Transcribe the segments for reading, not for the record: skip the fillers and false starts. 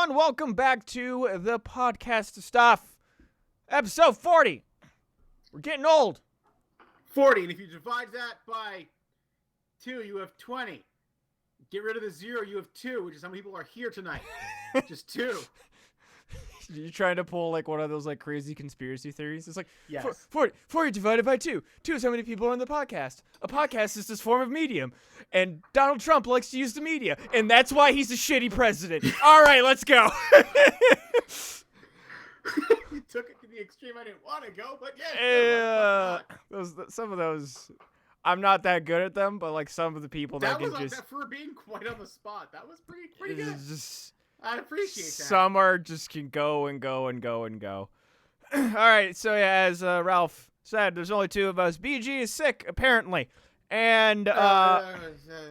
everyone. Welcome back to the podcast stuff. Episode 40. We're getting old. 40, and if you divide that by 2, you have 20. Get rid of the 0, you have 2, which is how many people are here tonight. Just 2. You're trying to pull like one of those like crazy conspiracy theories. It's like Yes. 40 divided by 2. 2 is how many people are in the podcast. A podcast is this form of medium. And Donald Trump likes to use the media. And that's why he's a shitty president. All right, let's go. You took it to the extreme I didn't want to go, but yeah. Some of those, I'm not that good at them, but like some of the people that was can just for being quite on the spot. That was pretty good. just I appreciate that. some are just can go and go and go and go. All right, so yeah, as Ralph said, there's only 2 of us. BG is sick apparently, and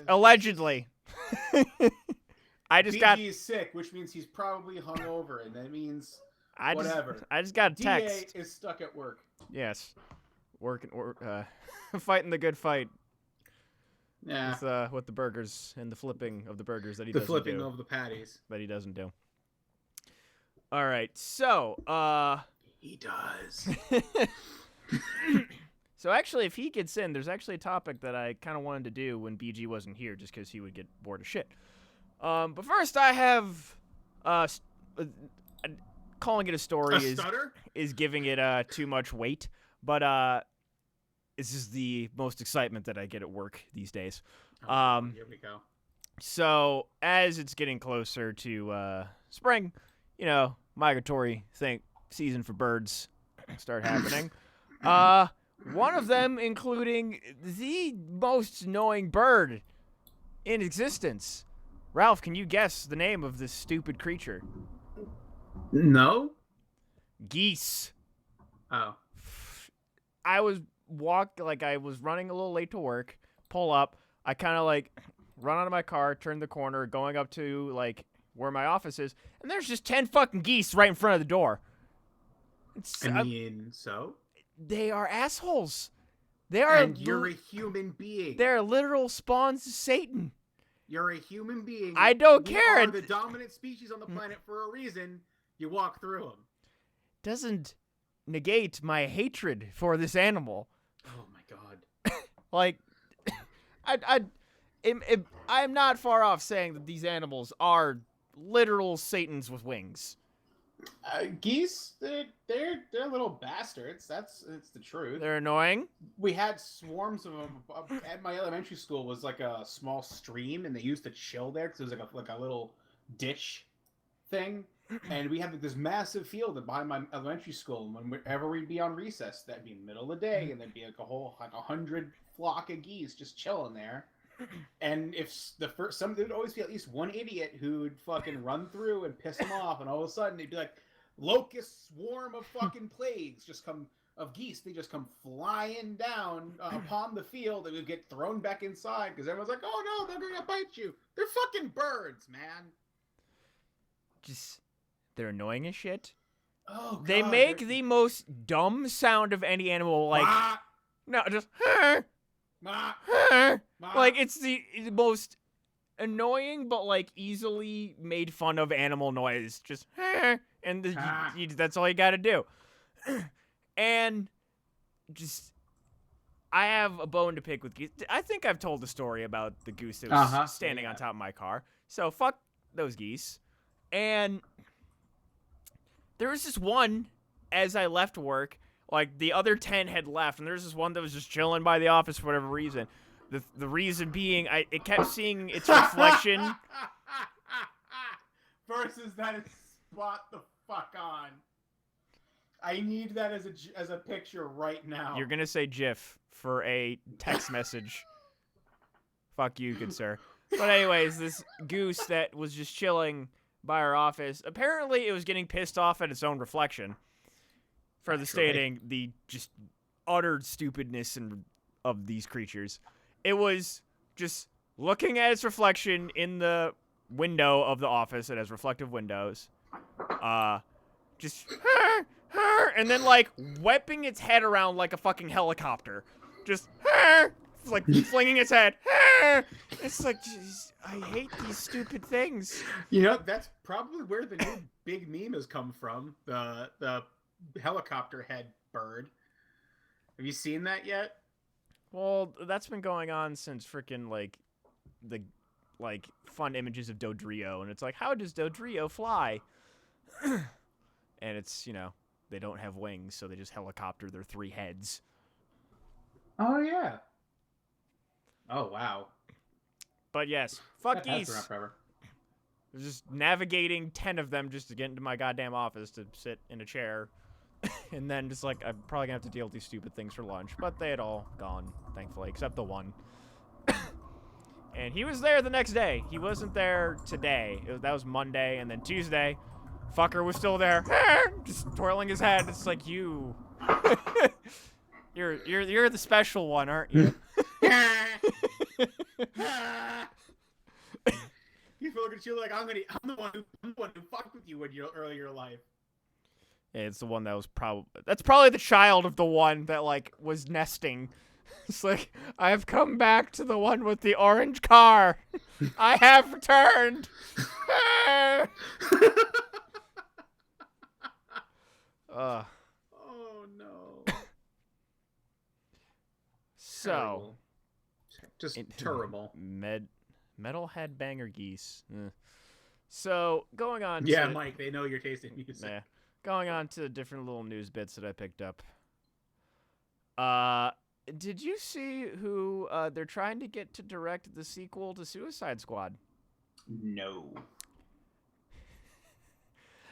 allegedly. I just BG is sick, which means he's probably hungover, and that means whatever. I just got a text. DA is stuck at work. Yes, fighting the good fight. Yeah. With the burgers and the flipping of the burgers that he The doesn't flipping do. of the patties. That he doesn't do. All right, so He does. So actually, if he gets in, there's actually a topic that I kind of wanted to do when BG wasn't here, just because he would get bored of shit. But first, I have calling it a story is giving it too much weight, but this is the most excitement that I get at work these days. Here we go. So as it's getting closer to spring, migratory season for birds start happening. One of them including the most annoying bird in existence. Ralph, can you guess the name of this stupid creature? No? Geese. Oh. I was running a little late to work, pull up, I kind of run out of my car, turn the corner, going up to where my office is, and there's just 10 fucking geese right in front of the door. So? They are assholes. They are. And you're a human being. They're literal spawns of Satan. You're a human being. I don't we care. Are the dominant species on the planet for a reason. You walk through them. Doesn't negate my hatred for this animal. Oh my god. I'm not far off saying that these animals are literal Satans with wings. Geese, they're little bastards. It's the truth. They're annoying. We had swarms of them at my elementary school. Was like a small stream, and they used to chill there because it was like a little ditch thing. And we had this massive field behind my elementary school. And whenever we'd be on recess, that'd be middle of the day, and there'd be like 100 flock of geese just chilling there. And if there'd always be at least one idiot who'd fucking run through and piss them off, and all of a sudden they'd be like, locust swarm of fucking plagues of geese. They just come flying down upon the field, and would get thrown back inside because everyone's like, oh no, they're gonna bite you. They're fucking birds, man. They're annoying as shit. Oh, God, they make the most dumb sound of any animal. No, just. It's the most annoying but easily made fun of animal noise. Just and that's all you gotta do. And I have a bone to pick with geese. I think I've told the story about the goose that was standing on top of my car. So fuck those geese. And there was this one as I left work. The other 10 had left, and there's this one that was just chilling by the office for whatever reason. The reason being, it kept seeing its reflection. Versus that is spot the fuck on. I need that as a picture right now. You're gonna say GIF for a text message. Fuck you, good sir. But anyways, this goose that was just chilling by our office, apparently it was getting pissed off at its own reflection. Further stating the just utter stupidness of these creatures. It was just looking at its reflection in the window of the office. It has reflective windows. And then whipping its head around like a fucking helicopter. Just It's like flinging its head. It's like, geez, I hate these stupid things. You know, that's probably where the new big meme has come from. The helicopter head bird. Have you seen that yet? Well, that's been going on since freaking like the fun images of Dodrio, and it's like, how does Dodrio fly? And it's, they don't have wings, so they just helicopter their 3 heads. Oh yeah. Oh wow. But yes, fuck That has geese. been around forever. Just navigating 10 of them just to get into my goddamn office to sit in a chair. And then just like, I'm probably gonna have to deal with these stupid things for lunch. But they had all gone, thankfully, except the one. And he was there the next day. He wasn't there today. That was Monday, and then Tuesday, fucker was still there, just twirling his head. It's like, you, you're the special one, aren't you? He's looking at you like, I'm the one who fucked with you earlier in your life. Yeah, it's the one that was that's probably the child of the one that like was nesting. It's like, I have come back to the one with the orange car. I have returned. Oh no. So, Terrible. Just terrible. Metalhead banger geese. So, going on Yeah, to... Mike, they know your taste in music. Yeah. Going on to different little news bits that I picked up. Did you see who they're trying to get to direct the sequel to Suicide Squad? No.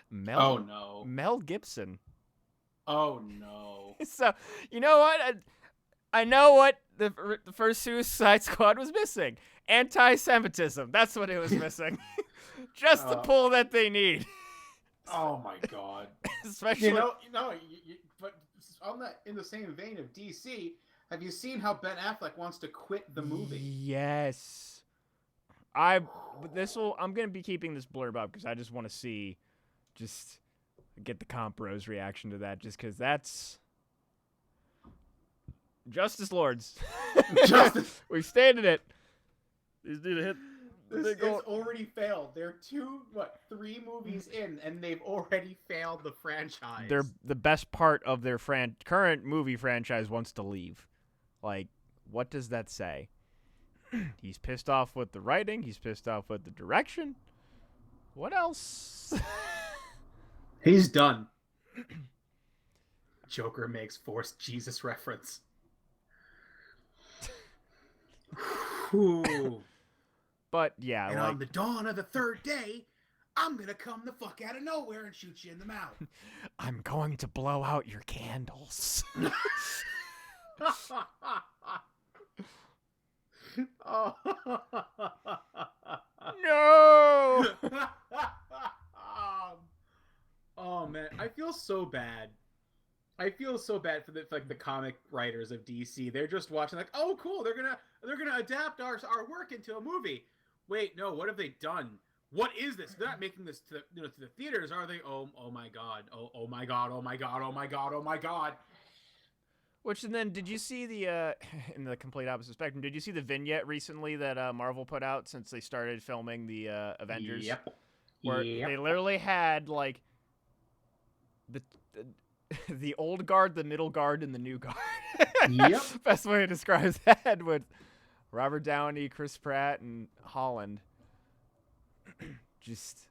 Mel, Oh no. Mel Gibson. Oh no. So, you know what? I know what the first Suicide Squad was missing. Anti-Semitism. That's what it was missing. Just the pull that they need. Oh my god. Especially, but on that, in the same vein of DC, have you seen how Ben Affleck wants to quit the movie? Yes. I'm gonna be keeping this blurb up because I just want to see, just get the comp bros reaction to that, just because that's Justice Lords. Justice. We've stated it. These need to hit. This has already failed. They're 3 movies in, and they've already failed the franchise. They're the best part of their current movie franchise wants to leave. Like, what does that say? He's pissed off with the writing. He's pissed off with the direction. What else? He's done. Joker makes forced Jesus reference. Ooh. But yeah, and on the dawn of the 3rd day, I'm gonna come the fuck out of nowhere and shoot you in the mouth. I'm going to blow out your candles. Oh. No. Oh man, I feel so bad. I feel so bad for the comic writers of DC. They're just watching like, oh cool, they're gonna adapt our work into a movie. Wait, no, what have they done? What is this? They're not making this to the theaters, are they? Oh my god. Oh my god. Oh my god. Oh my god. Oh my god. Which, and then, did you see the, in the complete opposite spectrum, did you see the vignette recently that Marvel put out since they started filming the Avengers? Yep. Where they literally had, like, the old guard, the middle guard, and the new guard. Yep. Best way to describe that, with Robert Downey, Chris Pratt, and Holland. Just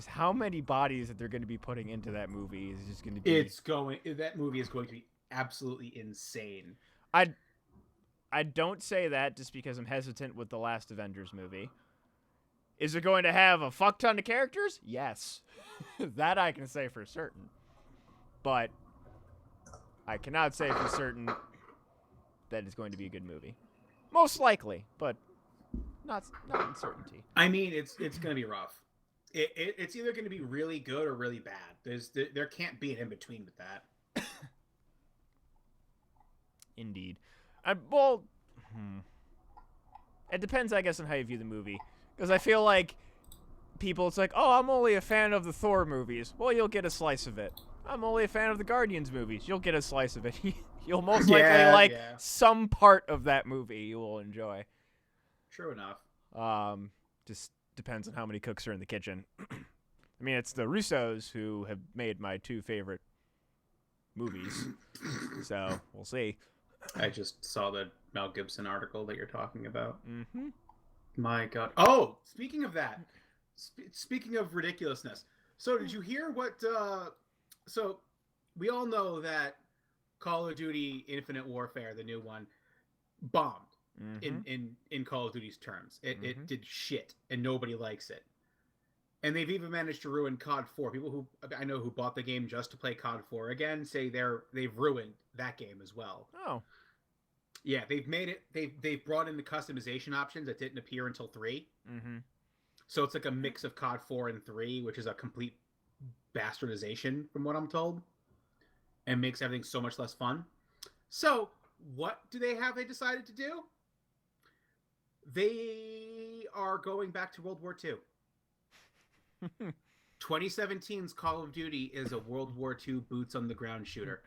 how many bodies that they're going to be putting into that movie is just going to be... That movie is going to be absolutely insane. I don't say that just because I'm hesitant with the last Avengers movie. Is it going to have a fuck ton of characters? Yes. That I can say for certain. But I cannot say for certain that it's going to be a good movie. Most likely, but not in certainty. I mean, it's going to be rough. It's either going to be really good or really bad. There can't be an in-between with that. Indeed. It depends, I guess, on how you view the movie. Because I feel like it's like, oh, I'm only a fan of the Thor movies. Well, you'll get a slice of it. I'm only a fan of the Guardians movies. You'll get a slice of it. You'll most likely like some part of that movie you will enjoy. True enough. Just depends on how many cooks are in the kitchen. I mean, it's the Russos who have made my 2 favorite movies. So, we'll see. I just saw the Mel Gibson article that you're talking about. Mm-hmm. My God. Oh, speaking of that, speaking of ridiculousness. So did you hear what, so we all know that Call of Duty Infinite Warfare, the new one, bombed in Call of Duty's terms. It did shit and nobody likes it. And they've even managed to ruin COD 4. People who I know who bought the game just to play COD 4 again say they've ruined that game as well. Oh. Yeah, they've made it. They've brought in the customization options that didn't appear until 3. Mm-hmm. So it's like a mix of COD 4 and 3, which is a complete bastardization from what I'm told, and makes everything so much less fun. So what do they decided to do? They are going back to World War II. 2017's Call of Duty is a World War II boots on the ground shooter.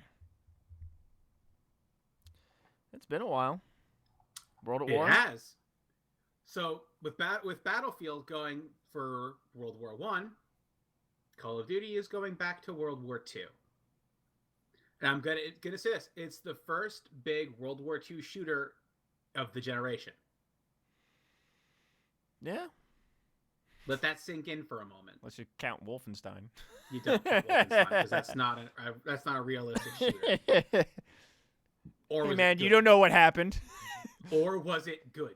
It's been a while. World at War? It has. So with Battlefield going for World War I, Call of Duty is going back to World War II. And I'm gonna say this: it's the first big World War II shooter of the generation. Yeah. Let that sink in for a moment. Unless you count Wolfenstein. You don't count Wolfenstein because that's not a realistic shooter. Or hey man, you don't know what happened. Or was it good?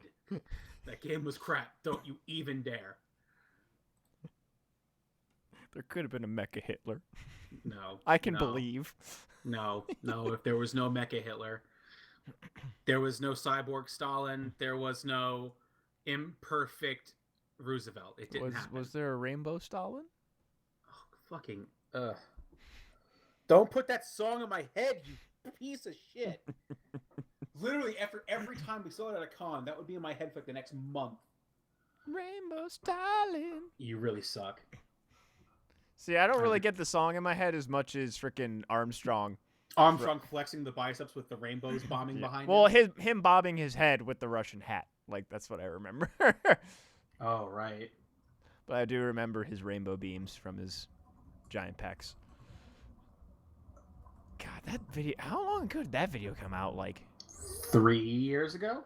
That game was crap. Don't you even dare. There could have been a Mecha Hitler. No. I can believe. No. If there was no Mecha Hitler, there was no cyborg Stalin. There was no imperfect Roosevelt. It didn't happen. Was there a rainbow Stalin? Oh, fucking. Don't put that song in my head, you piece of shit. Literally, after every time we saw it at a con, that would be in my head for like the next month. Rainbow Stalin. You really suck. See, I don't really get the song in my head as much as freaking Armstrong. Armstrong flexing the biceps with the rainbows bombing behind him. Well, him bobbing his head with the Russian hat. Like, that's what I remember. Oh, right. But I do remember his rainbow beams from his giant pecs. God, that video... How long ago did that video come out? Like... 3 years ago?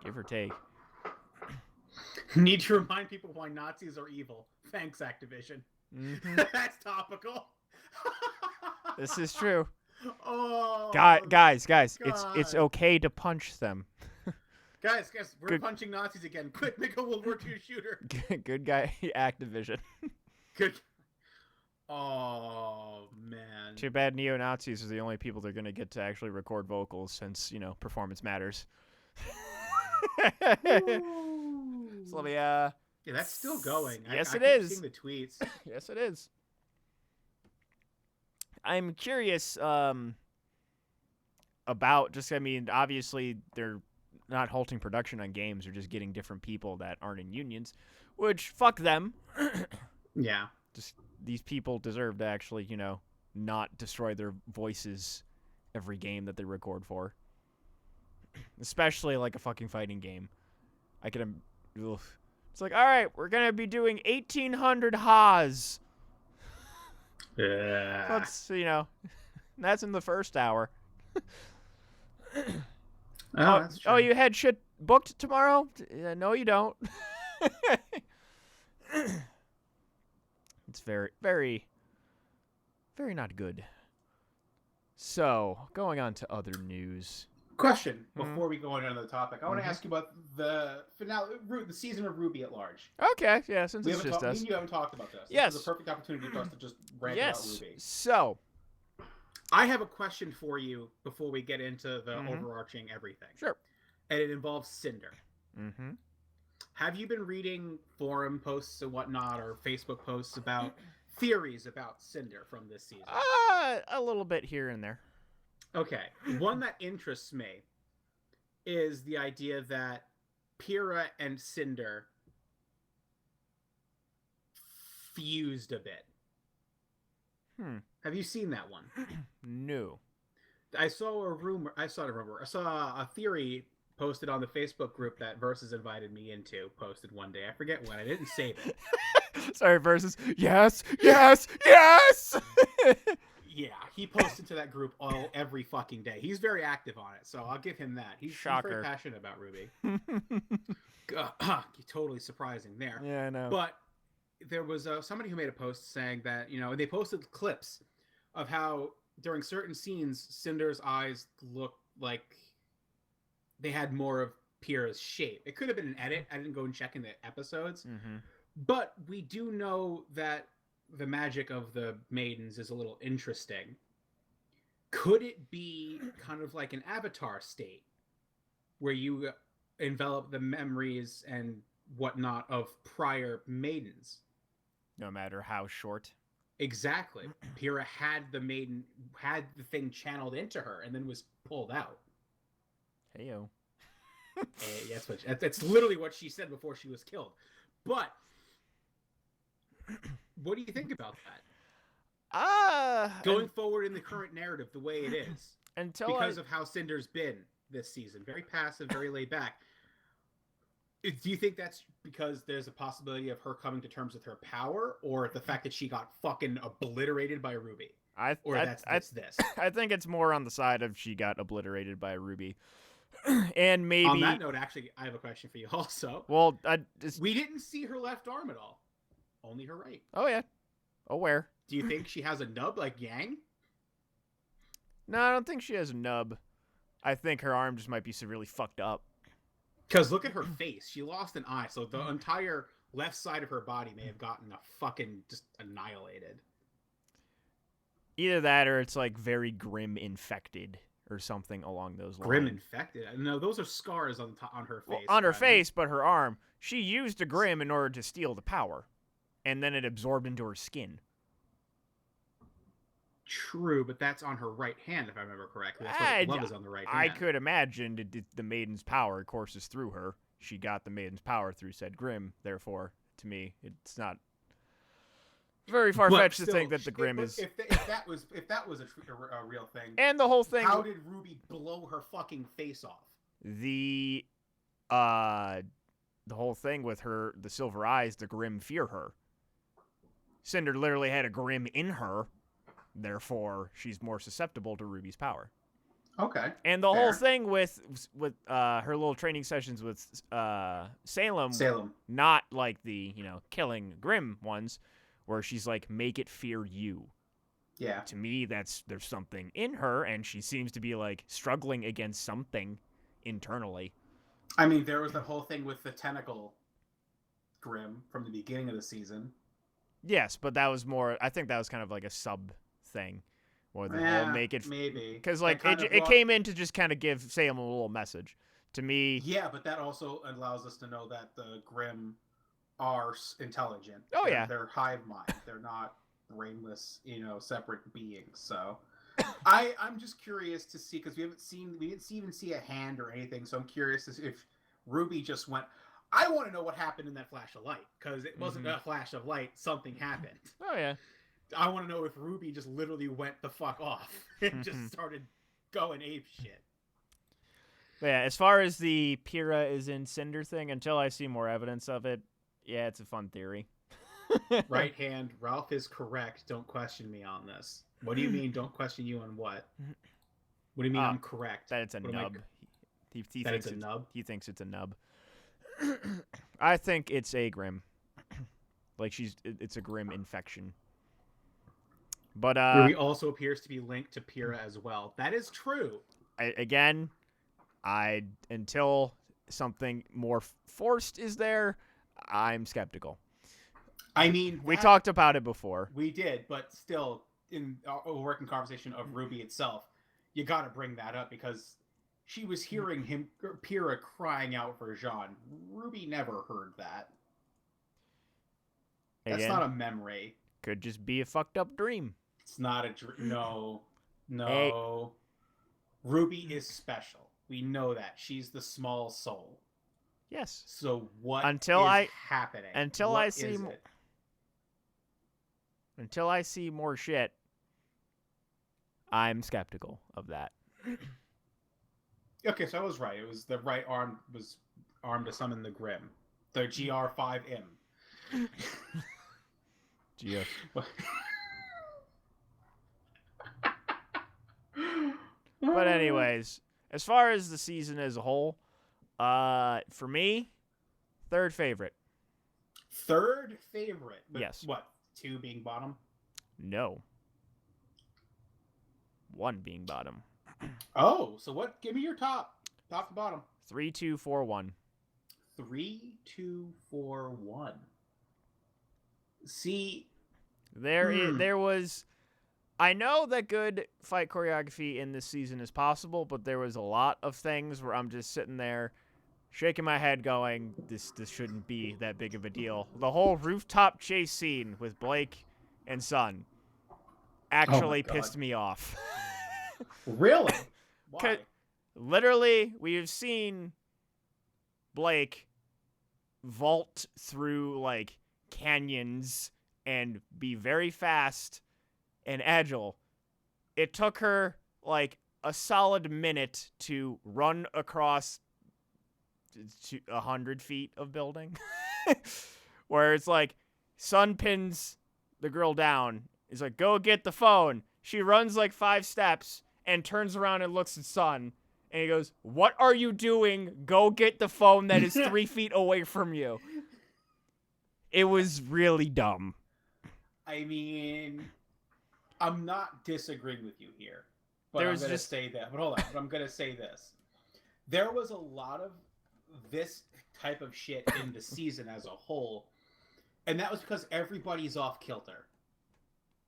Give or take. Need to remind people why Nazis are evil. Thanks, Activision. Mm-hmm. That's topical. This is true. Oh, guys, it's okay to punch them. Guys, we're punching Nazis again. Quick, make a World War II shooter. Good guy, Activision. Good. Oh, man. Too bad neo-Nazis are the only people that are going to get to actually record vocals since, performance matters. So let me, yeah, that's still going. Yes, I it is. Seeing the tweets. Yes, it is. I'm curious about obviously they're not halting production on games. They're just getting different people that aren't in unions, which fuck them. Yeah. Just these people deserve to actually, not destroy their voices every game that they record for. Especially like a fucking fighting game. It's like, all right, we're going to be doing 1,800 Haas. Yeah. Let's, that's in the first hour. That's true. Oh, you had shit booked tomorrow? No, you don't. It's very, very, very not good. So, going on to other news. Question before we go on to another topic. I want to ask you about the finale, the season of RWBY at large. Okay, yeah, since it's just us. Me and you haven't talked about this. Yes. This is a perfect opportunity for us to just rant about RWBY. So, I have a question for you before we get into the overarching everything. Sure. And it involves Cinder. Mm-hmm. Have you been reading forum posts and whatnot, or Facebook posts about theories about Cinder from this season? A little bit here and there. Okay. One that interests me is the idea that Pyrrha and Cinder fused a bit. Have you seen that one? No. I saw a rumor. I saw a theory posted on the Facebook group that Versus invited me into. Posted one day. I forget when. I didn't save it. Sorry, Versus. Yes, yes, yes. Yeah, he posted to that group every fucking day. He's very active on it, so I'll give him that. He's very passionate about Ruby. Totally surprising there. Yeah, I know. But there was somebody who made a post saying that, they posted clips of how during certain scenes, Cinder's eyes looked like they had more of Pyrrha's shape. It could have been an edit. I didn't go and check in the episodes. Mm-hmm. But we do know that the magic of the maidens is a little interesting. Could it be kind of like an avatar state where you envelop the memories and whatnot of prior maidens? No matter how short. Exactly. Pyrrha had the thing channeled into her and then was pulled out. Heyo. That's literally what she said before she was killed. But what do you think about that? Going forward in the current narrative, the way it is, because of how Cinder's been this season, very passive, very laid back. Do you think that's because there's a possibility of her coming to terms with her power, or the fact that she got fucking obliterated by Ruby? I think it's more on the side of she got obliterated by Ruby. And maybe on that note, actually, I have a question for you also. Well, we didn't see her left arm at all. Only her right. Oh, yeah. Oh, where? Do you think she has a nub like Yang? No, I don't think she has a nub. I think her arm just might be severely fucked up. Because look at her face. She lost an eye, so the entire left side of her body may have gotten just annihilated. Either that or it's like very Grim infected or something along those lines. Grim infected? No, those are scars on her face. Well, on her face, but her arm. She used a Grim in order to steal the power. And then it absorbed into her skin. True, but that's on her right hand, if I remember correctly. That's why the glove is on the right hand. I could imagine the Maiden's power courses through her. She got the Maiden's power through said Grim. Therefore, to me, it's not very far-fetched to think that the Grim is... If that was a real thing... And the whole thing... How did Ruby blow her fucking face off? The whole thing with her, the silver eyes, the Grim fear her. Cinder literally had a Grim in her, therefore she's more susceptible to Ruby's power. Okay. And the whole thing with her little training sessions with Salem, not like the, killing Grim ones, where she's like, make it fear you. Yeah. To me, there's something in her, and she seems to be like struggling against something internally. I mean, there was the whole thing with the tentacle Grim from the beginning of the season. Yes, but that was more. I think that was kind of like a sub thing, or the whole make it maybe because like it came in to just kind of give Salem a little message. To me, yeah, but that also allows us to know that the Grim are intelligent. Oh, yeah, they're hive mind. They're not brainless, separate beings. So I'm just curious to see, because we didn't even see a hand or anything. So I'm curious if Ruby just went. I want to know what happened in that flash of light, because it wasn't a flash of light. Something happened. Oh, yeah. I want to know if Ruby just literally went the fuck off and just started going ape shit. But yeah, as far as the Pyrrha is in Cinder thing, until I see more evidence of it, yeah, it's a fun theory. Right hand, Ralph is correct. Don't question me on this. What do you mean, don't question you on what? What do you mean I'm correct? That it's a nub. He thinks it's a nub? He thinks it's a nub. I think it's a Grim. Like it's a Grim infection. But Ruby also appears to be linked to Pyrrha as well. That is true. Until something more forced is there, I'm skeptical. I mean, we talked about it before. We did, but still, in a working conversation of Ruby itself, you got to bring that up, because she was hearing Pyrrha crying out for Jean. Ruby never heard that. That's not a memory. Could just be a fucked up dream. It's not a dream. No. Hey. Ruby is special. We know that. She's the small soul. Yes. So what happening? Until I see more shit, I'm skeptical of that. Okay, so I was right. It was the right arm was armed to summon the Grim, the GR5M. Geo. But anyways, as far as the season as a whole, for me, third favorite. Third favorite. With Yes. What? 2 being bottom. No. 1 being bottom. Oh, so what? Give me your top to bottom. 3, 2, 4, 1. 3, 2, 4, 1. See, There was. I know that good fight choreography in this season is possible, but there was a lot of things where I'm just sitting there, shaking my head, going, "This shouldn't be that big of a deal." The whole rooftop chase scene with Blake and Sun actually God. pissed me off. Really? Why? Literally, we have seen Blake vault through like canyons and be very fast and agile. It took her like a solid minute to run across 100 feet of building. Where it's like, Sun pins the girl down. He's like, go get the phone. She runs like 5 steps and turns around and looks at Sun. And he goes, what are you doing? Go get the phone that is 3 feet away from you. It was really dumb. I mean, I'm not disagreeing with you here, but There's I'm going to just- say that. But hold on, but I'm going to say this. There was a lot of this type of shit in the season as a whole, and that was because everybody's off kilter.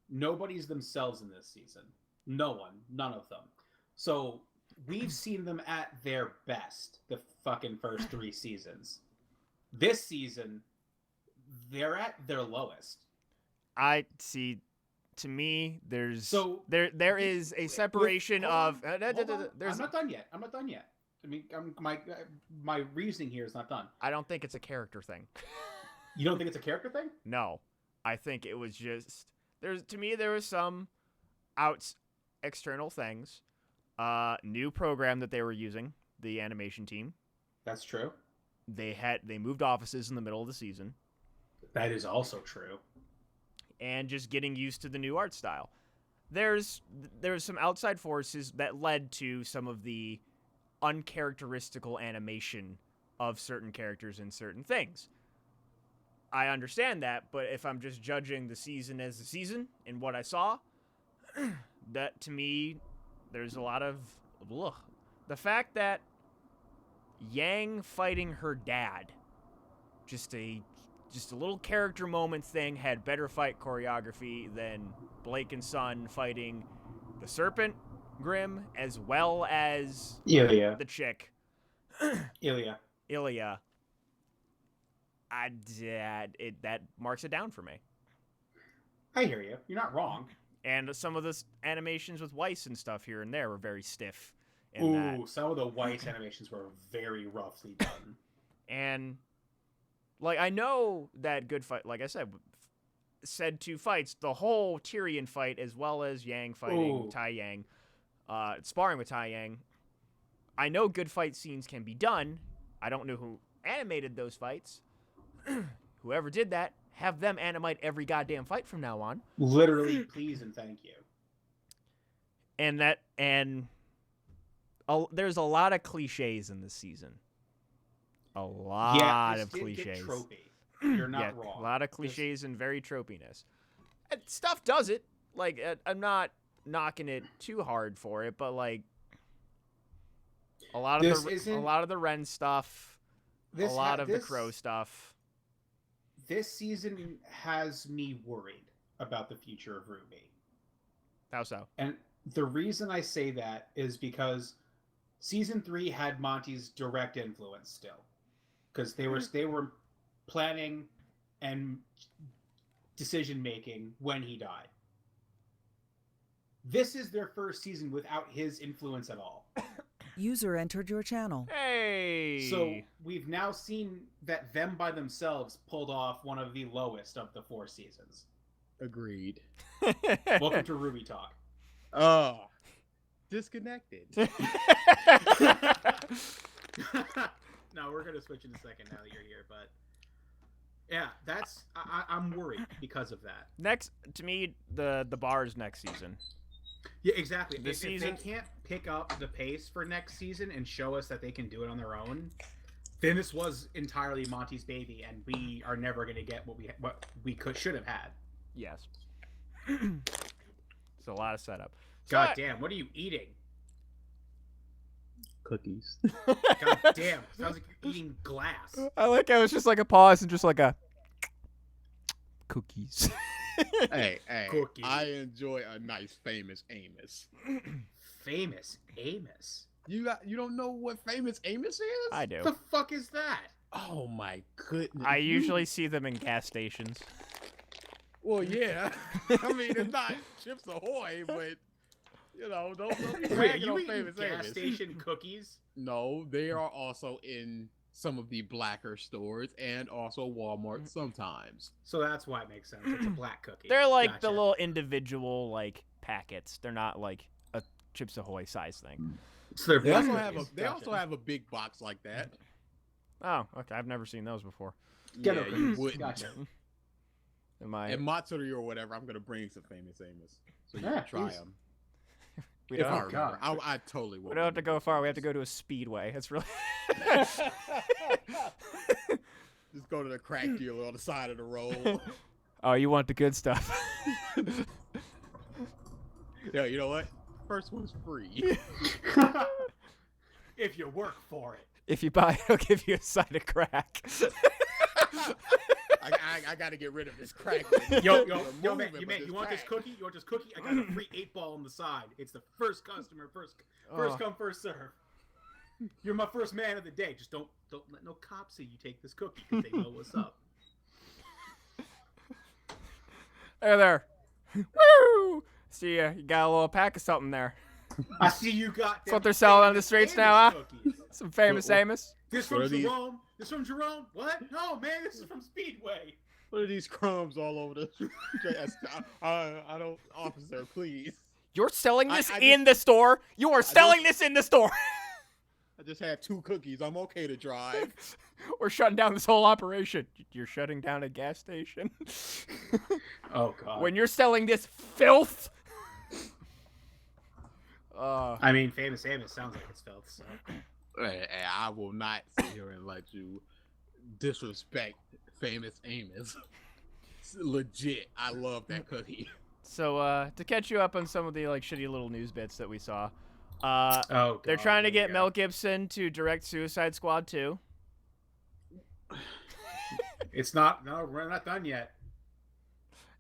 Nobody's themselves in this season. No one. None of them. So we've seen them at their best the fucking first 3 seasons. This season, they're at their lowest. I see. To me, there's So there is a separation of. Hold on. There's. I'm not done yet. I mean, my reasoning here is not done. I don't think it's a character thing. You don't think it's a character thing? No, I think it was just there was some external things. New program that they were using, the animation team. That's true. They moved offices in the middle of the season. That is also true. And just getting used to the new art style. There's some outside forces that led to some of the uncharacteristical animation of certain characters and certain things. I understand that, but if I'm just judging the season as the season and what I saw, that to me, there's a lot of the fact that Yang fighting her dad, just a little character moment thing, had better fight choreography than Blake and Sun fighting the Serpent Grim as well as Ilya. the chick Ilya. That marks it down for me. I hear you. You're not wrong. And some of the animations with Weiss and stuff here and there were very stiff. Some of the Weiss animations were very roughly done. And like, I know that good fight, like I said 2 fights, the whole Tyrion fight as well as Yang fighting Tai Yang, sparring with Tai Yang. I know good fight scenes can be done. I don't know who animated those fights. Whoever did that, have them animate every goddamn fight from now on. Literally, please and thank you. And there's a lot of cliches in this season. A lot of cliches. Get tropey. You're not wrong. A lot of cliches and very tropiness. And stuff does it. Like, I'm not knocking it too hard for it, but like a lot of the Ren stuff, a lot of the Crow stuff. This season has me worried about the future of Ruby. How so? And the reason I say that is because season 3 had Monty's direct influence still, because they were planning and decision making when he died. This is their first season without his influence at all. User entered your channel. Hey! So we've now seen that them by themselves pulled off one of the lowest of the 4 seasons. Agreed. Welcome to Ruby Talk. Oh. disconnected. No, we're gonna switch in a second now that you're here, but yeah, I'm worried because of that. Next, to me, the bar is next season. Yeah, exactly. This season- if they can't pick up the pace for next season and show us that they can do it on their own, then this was entirely Monty's baby, and we are never gonna get what we should have had. Yes. It's a lot of setup. God damn, what are you eating? Cookies. God damn, sounds like you're eating glass. I like how it's just like a pause and just like a cookies. hey, Cookies. I enjoy a nice famous Amos. Famous Amos. You don't know what famous Amos is? I do. What the fuck is that? Oh my goodness. I usually see them in gas stations. Well, yeah. I mean, it's not Chips Ahoy, but don't be Wait, are bragging you on eating famous gas Amos. station cookies? No, they are also in some of the blacker stores and also Walmart sometimes. So that's why it makes sense. It's a black cookie. They're like the Gotcha. little individual like packets. They're not like a Chips Ahoy size thing. So they're They black also have cookies. they Gotcha. also have a big box like that. Oh, okay. I've never seen those before. Ghetto yeah, you cookies. wouldn't. Gotcha. Am I? At Matsuri or whatever, I'm gonna bring some famous Amos so you Yeah, can try please. them. We If don't, I Oh, remember, God. I totally won't. we don't have to go far. We have to go to a speedway. It's really. Just go to the crack dealer on the side of the road. Oh, you want the good stuff? Yeah, you know what? First one's free. If you work for it. If you buy it, I'll give you a side of crack. I gotta get rid of this crack. Yo, Remove man, it, you but want this crack. cookie? You want this cookie? I got a free 8-ball on the side. It's the first customer, first Oh. come, first serve. You're my first man of the day. Just don't let no cops see you take this cookie because they know what's up. Hey there. Woo! See ya. You got a little pack of something there. I see you got. That's what they're selling on the streets now, huh? Cookies. Some famous What- Amos. This What from are these? Jerome. This from Jerome. What? No, man. This is from Speedway. What are these crumbs all over the dress? I don't, officer, please. You're selling I- this I in the store? You are selling this in the store. I just had 2 cookies. I'm okay to drive. We're shutting down this whole operation. You're shutting down a gas station? Oh God. When you're selling this filth? I mean, famous Amos sounds like it's filth. So. Hey, I will not sit here and let you disrespect famous Amos. It's legit. I love that cookie. So, to catch you up on some of the like shitty little news bits that we saw, Oh. God, they're trying to here we get go. Mel Gibson to direct Suicide Squad 2. It's not. No, we're not done yet.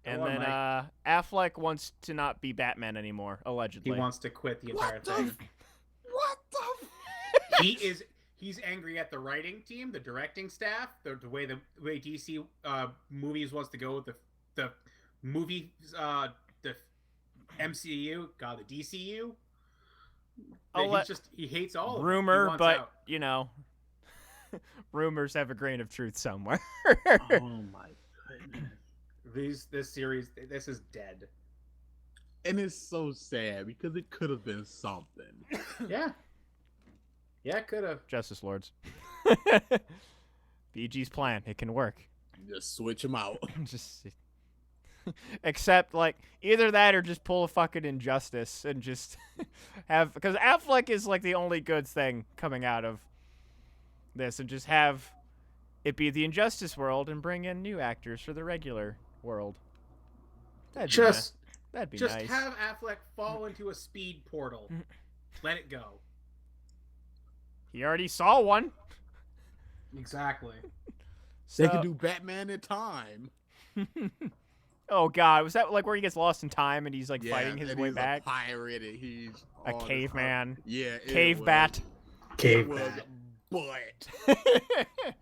And Go on, then Mike. Affleck wants to not be Batman anymore, He allegedly. wants to quit the entire thing. What the? He's angry at the writing team, the directing staff, the way DC movies wants to go with the movie the MCU, God, the DCU. He hates all of it. He Rumor, wants but out. you know, rumors have a grain of truth somewhere. Oh my goodness. This series, this is dead. And it's so sad because it could have been something. Yeah. Yeah, it could have. Justice Lords. BG's plan. It can work. Just switch them out. Just except like either that or just pull a fucking Injustice and just have, because Affleck is like the only good thing coming out of this, and just have it be the Injustice world and bring in new actors for the regular world. That'd be Just nice. have Affleck fall into a speed portal. Let it go. He already saw one. Exactly. They So, can do Batman in time. oh god, was that like where he gets lost in time and he's like Yeah, fighting his and way he's back? A pirate and he's A all this caveman. stuff. Yeah, it Cave was- bat. It was butt.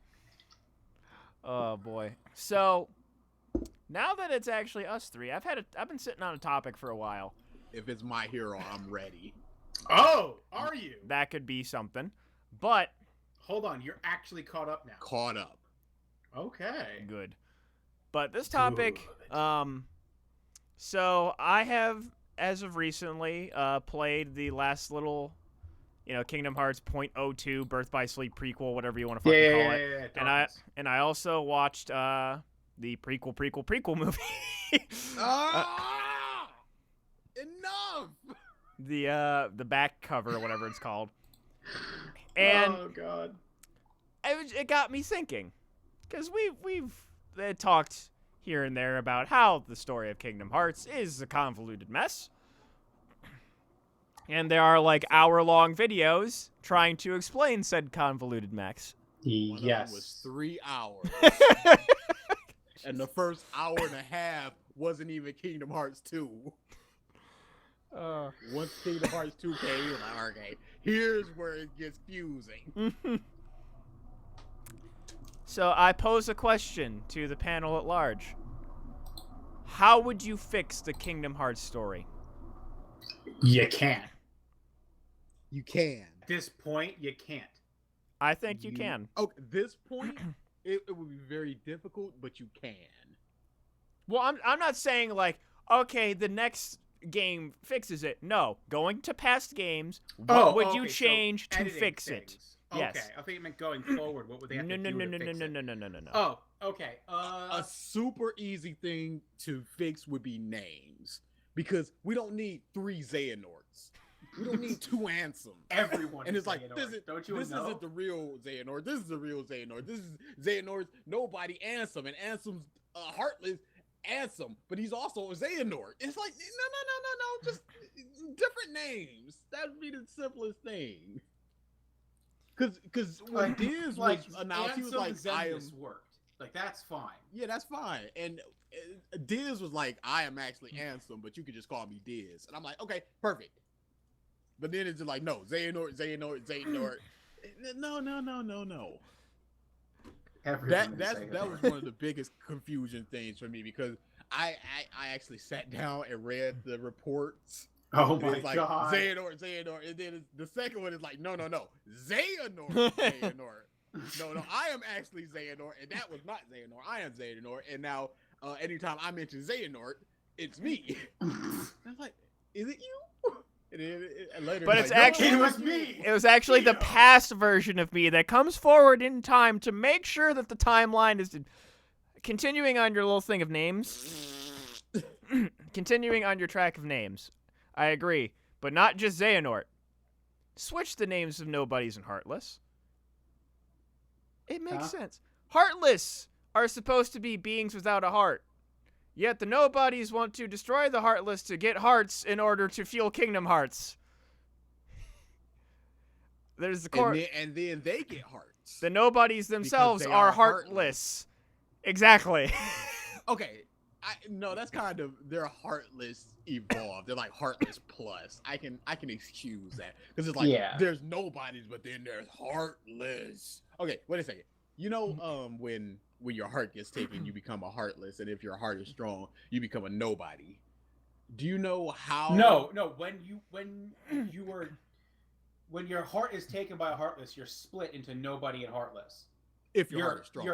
Oh boy. So now that it's actually us three, I've been sitting on a topic for a while. If it's my hero, I'm ready. Oh, are you? That could be something. But Hold on, you're actually caught up now. Caught up. Okay. good. But this topic, so I have as of recently, played the last little, Kingdom Hearts .02 Birth by Sleep prequel, whatever you want to fucking call it. And I also watched the prequel movie. Enough. The back cover or whatever it's called. And oh god, it got me thinking, because we've talked here and there about how the story of Kingdom Hearts is a convoluted mess. And there are like hour-long videos trying to explain said convoluted mess. One of them Yes. was 3 hours. And the first hour and a half wasn't even Kingdom Hearts 2. Once Kingdom Hearts 2 came, you're like, okay, here's where it gets fusing. So I pose a question to the panel at large. How would you fix the Kingdom Hearts story? You can't. You can. At this point, you can't. I think you can. Oh, at this point, it would be very difficult, but you can. Well, I'm not saying like, okay, the next game fixes it. No, going to past games, what would you change to fix it? Yes. Okay, I think you meant going forward. What would they have to do to fix it? No. Oh, okay. A super easy thing to fix would be names, because we don't need 3 Xehanorts. We don't need 2 Ansems. Everyone. And it's like, Xehanort. Don't you this know? isn't the real Xehanort. This is the real Xehanort. This is Xehanort's nobody Ansem, and Ansem's heartless Ansem, but he's also a Xehanort. It's like, no, just different names. That would be the simplest thing. Because when Diz was announced, he was like, I am... worked. Like, that's fine. Yeah, that's fine. And Diz was like, I am actually Ansem, but you can just call me Diz. And I'm like, okay, perfect. But then it's just like, no, Xehanort. No. That was one of the biggest confusion things for me, because I actually sat down and read the reports. Oh my my like, god. Xehanort. And then the second one is like, no. Xehanort. No, I am actually Xehanort, and that was not Xehanort. I am Xehanort, and now anytime I mention Xehanort, it's me. I was like, is it you? And later, But it's actually it was me. It was actually the past version of me that comes forward in time to make sure that the timeline is continuing on your little thing of names. Continuing on your track of names. I agree, but not just Xehanort. Switch the names of Nobodies and Heartless. It makes sense. Heartless are supposed to be beings without a heart. Yet the Nobodies want to destroy the Heartless to get hearts in order to fuel Kingdom Hearts. There's the core. And then they get hearts. The Nobodies themselves are heartless. Exactly. Okay. No, that's kind of, they're Heartless evolved. They're like Heartless plus. I can excuse that, because it's like, there's Nobodies, but then there's Heartless. Okay, wait a second. You know, when your heart gets taken, you become a Heartless, and if your heart is strong, you become a Nobody. Do you know how? No. When your heart is taken by a Heartless, you're split into Nobody and Heartless. If your heart is strong.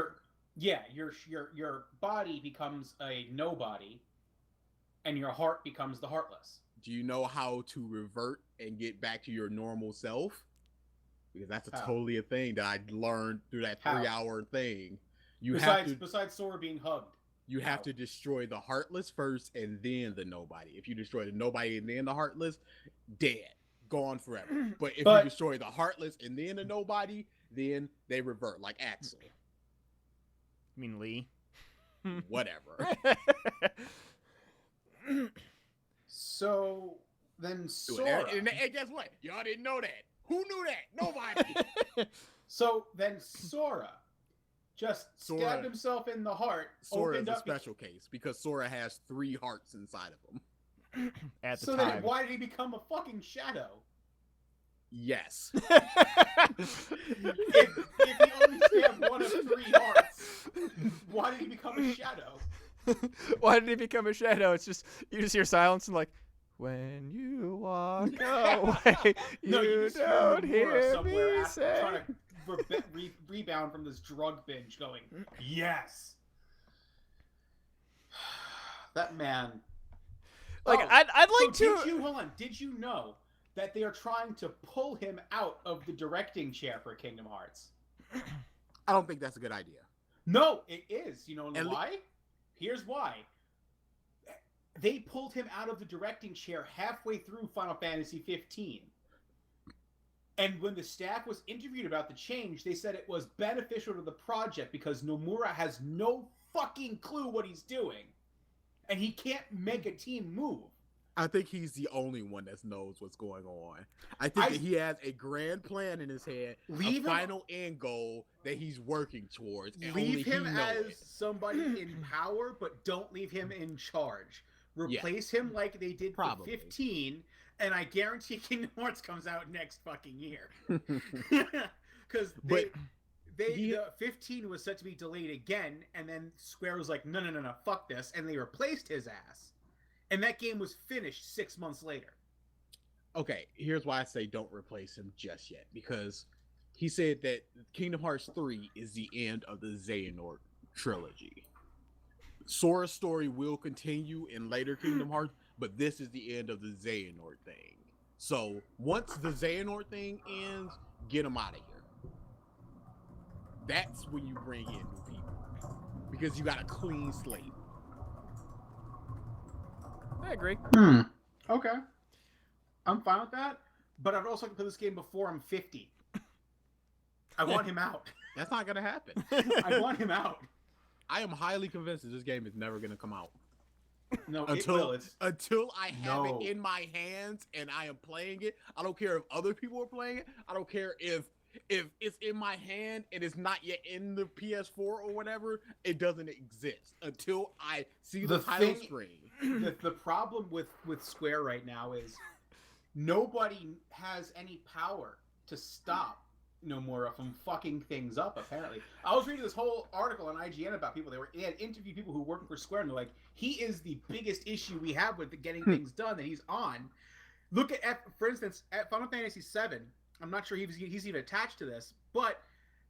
Your body becomes a Nobody, and your heart becomes the Heartless. Do you know how to revert and get back to your normal self? Because that's totally a thing that I learned through that 3-hour thing. Besides Sora being hugged. You have to destroy the Heartless first and then the Nobody. If you destroy the Nobody and then the Heartless, dead. Gone forever. But if you destroy the Heartless and then the Nobody, then they revert, like Axel. You mean Lee? Whatever. So then Sora. And guess what? Y'all didn't know that. Who knew that? Nobody. So then Sora just stabbed himself in the heart. Sora is a special case because Sora has 3 hearts inside of him. At the time. So then why did he become a fucking shadow? Yes. if he only stabbed one of 3 hearts, why did he become a shadow? Why did he become a shadow? It's just, you just hear silence and like, when you walk away, you don't hear me say. Trying to rebound from this drug binge going, yes. That man. Like, Oh, I'd like so to. hold on. Did you know that they are trying to pull him out of the directing chair for Kingdom Hearts? I don't think that's a good idea. No, it is. You know And why? Here's why. They pulled him out of the directing chair halfway through Final Fantasy 15. And when the staff was interviewed about the change, they said it was beneficial to the project because Nomura has no fucking clue what he's doing. And he can't make a team move. I think he's the only one that knows what's going on. I think that he has a grand plan in his head, a final end goal that he's working towards. And leave him as somebody in power, but don't leave him in charge. Replace him like they did for 15, and I guarantee Kingdom Hearts comes out next fucking year. Because the 15 was set to be delayed again, and then Square was like, no, fuck this, and they replaced his ass. And that game was finished 6 months later. Okay, here's why I say don't replace him just yet. Because he said that Kingdom Hearts 3 is the end of the Xehanort trilogy. Sora's story will continue in later Kingdom Hearts, but this is the end of the Xehanort thing. So once the Xehanort thing ends, get him out of here. That's when you bring in new people. Because you got a clean slate. I agree. Okay. I'm fine with that, but I'd also like to play this game before I'm 50. I want him out. That's not going to happen. I want him out. I am highly convinced that this game is never going to come out. No, until I have it in my hands and I am playing it. I don't care if other people are playing it. I don't care if it's in my hand and it's not yet in the PS4 or whatever. It doesn't exist until I see the title screen. The problem with Square right now is nobody has any power to stop Nomura from fucking things up, apparently. I was reading this whole article on IGN about people. They had interviewed people who work for Square, and they're like, he is the biggest issue we have with getting things done that he's on. Look at, for instance, at Final Fantasy VII. I'm not sure he's even attached to this, but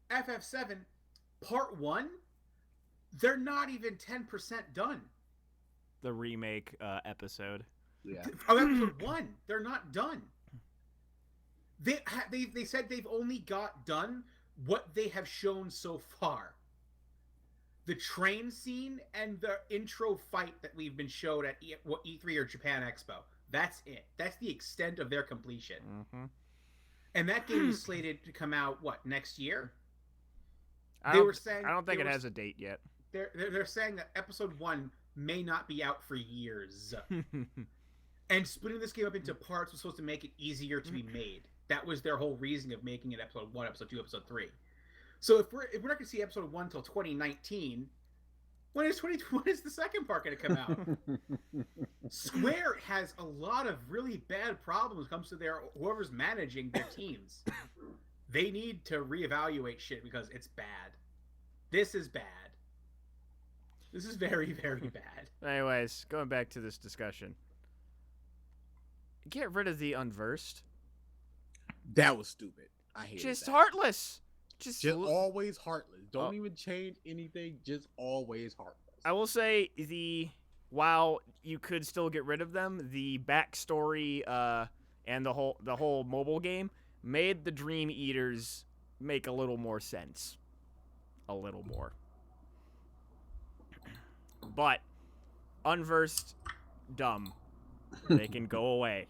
FF7 Part 1, they're not even 10% done. The remake episode. Yeah. Oh, episode 1, they're not done. They said they've only got done what they have shown so far. The train scene and the intro fight that we've been showed at E3 or Japan Expo. That's it. That's the extent of their completion. Mm-hmm. And that game is slated to come out, next year? I don't think it has a date yet. They're saying that episode 1 may not be out for years. And splitting this game up into parts was supposed to make it easier to be made. That was their whole reason of making it episode 1, episode 2, episode 3. So if we're not going to see episode 1 until 2019, when is the second part going to come out? Square has a lot of really bad problems when it comes to whoever's managing their teams. They need to reevaluate shit because it's bad. This is bad. This is very, very bad. Anyways, going back to this discussion. Get rid of the unversed. That was stupid. I hate it. Just heartless. Just always heartless. Don't even change anything. Just always heartless. I will say while you could still get rid of them, the backstory and the whole mobile game made the Dream Eaters make a little more sense. A little more. But unversed, dumb. They can go away.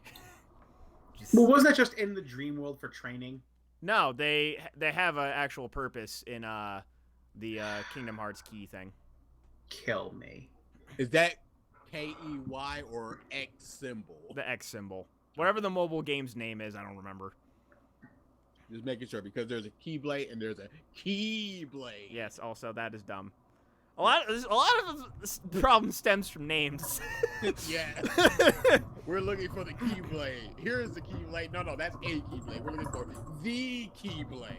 Well, wasn't that just in the dream world for training? No, they have an actual purpose in the Kingdom Hearts key thing. Kill me. Is that KEY or X symbol? The X symbol. Whatever the mobile game's name is, I don't remember. Just making sure, because there's a Keyblade and there's a Keyblade. Yes, also that is dumb. A lot of this problem stems from names. Yeah. We're looking for the Keyblade. Here's the Keyblade. No, that's a Keyblade. We're looking for the Keyblade.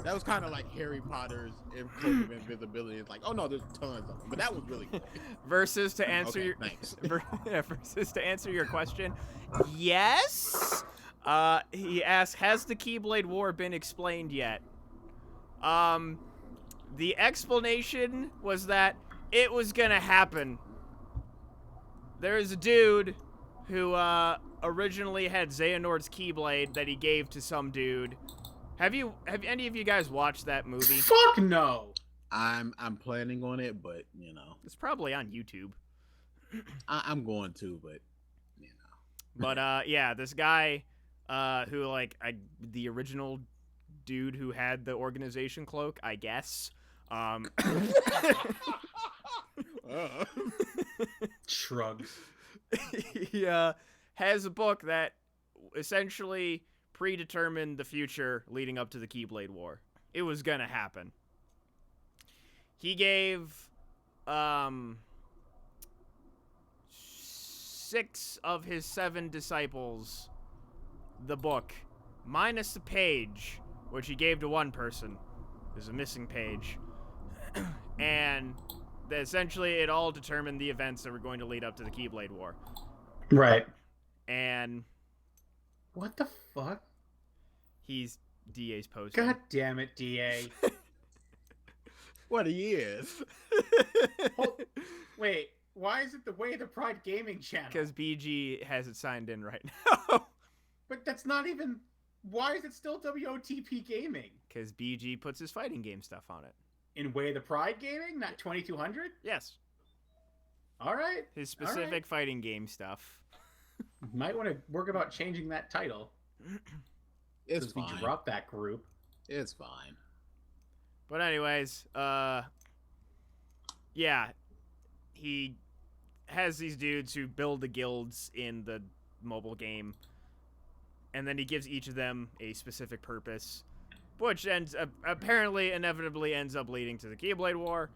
That was kind of like Harry Potter's Cloak of Invisibility. It's like, oh no, there's tons of them. But that was really cool. Versus to answer versus to answer your question, yes. He asked, has the Keyblade War been explained yet? The explanation was that it was gonna happen. there is a dude who originally had Xehanort's Keyblade that he gave to some dude. Have any of you guys watched that movie? Fuck no. I'm planning on it, but you know, It's probably on YouTube. I'm going to, but you know. But yeah, this guy who the original dude who had the organization cloak, I guess. Shrugs. He has a book that essentially predetermined the future leading up to the Keyblade War. It was gonna happen. He gave 6 of his 7 disciples the book, minus the page, which he gave to one person. There's a missing page. And essentially it all determined the events that were going to lead up to the Keyblade War. Right. And what the fuck? he's DA's posting. God damn it, DA. What he is. Wait, why is it the Way the Pride Gaming channel? Because BG has it signed in right now. But that's not even... Why is it still WOTP Gaming? Because BG puts his fighting game stuff on it. In Way the Pride Gaming, not 2200? Yes. All right. His specific fighting game stuff. Might want to work about changing that title. It's Since we fine. dropped that group. It's fine. But anyways, yeah, he has these dudes who build the guilds in the mobile game, and then he gives each of them a specific purpose, which apparently inevitably ends up leading to the Keyblade War.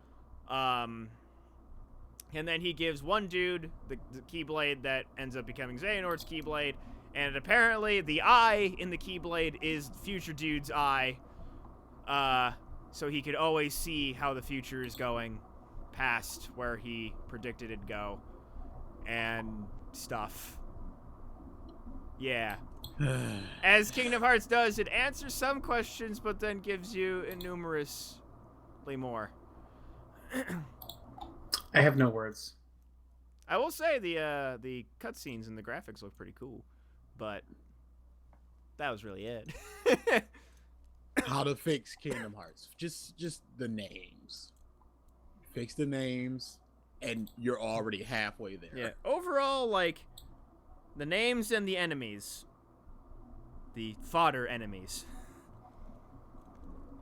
And then he gives one dude the Keyblade that ends up becoming Xehanort's Keyblade, and apparently the eye in the Keyblade is future dude's eye. So he could always see how the future is going past where he predicted it'd go and stuff. Yeah. As Kingdom Hearts does, it answers some questions but then gives you innumerously more. I have no words. I will say the cutscenes and the graphics look pretty cool, but that was really it. How to fix Kingdom Hearts? Just the names. Fix the names, and you're already halfway there. Yeah. Overall, like, the names and the enemies, the fodder enemies.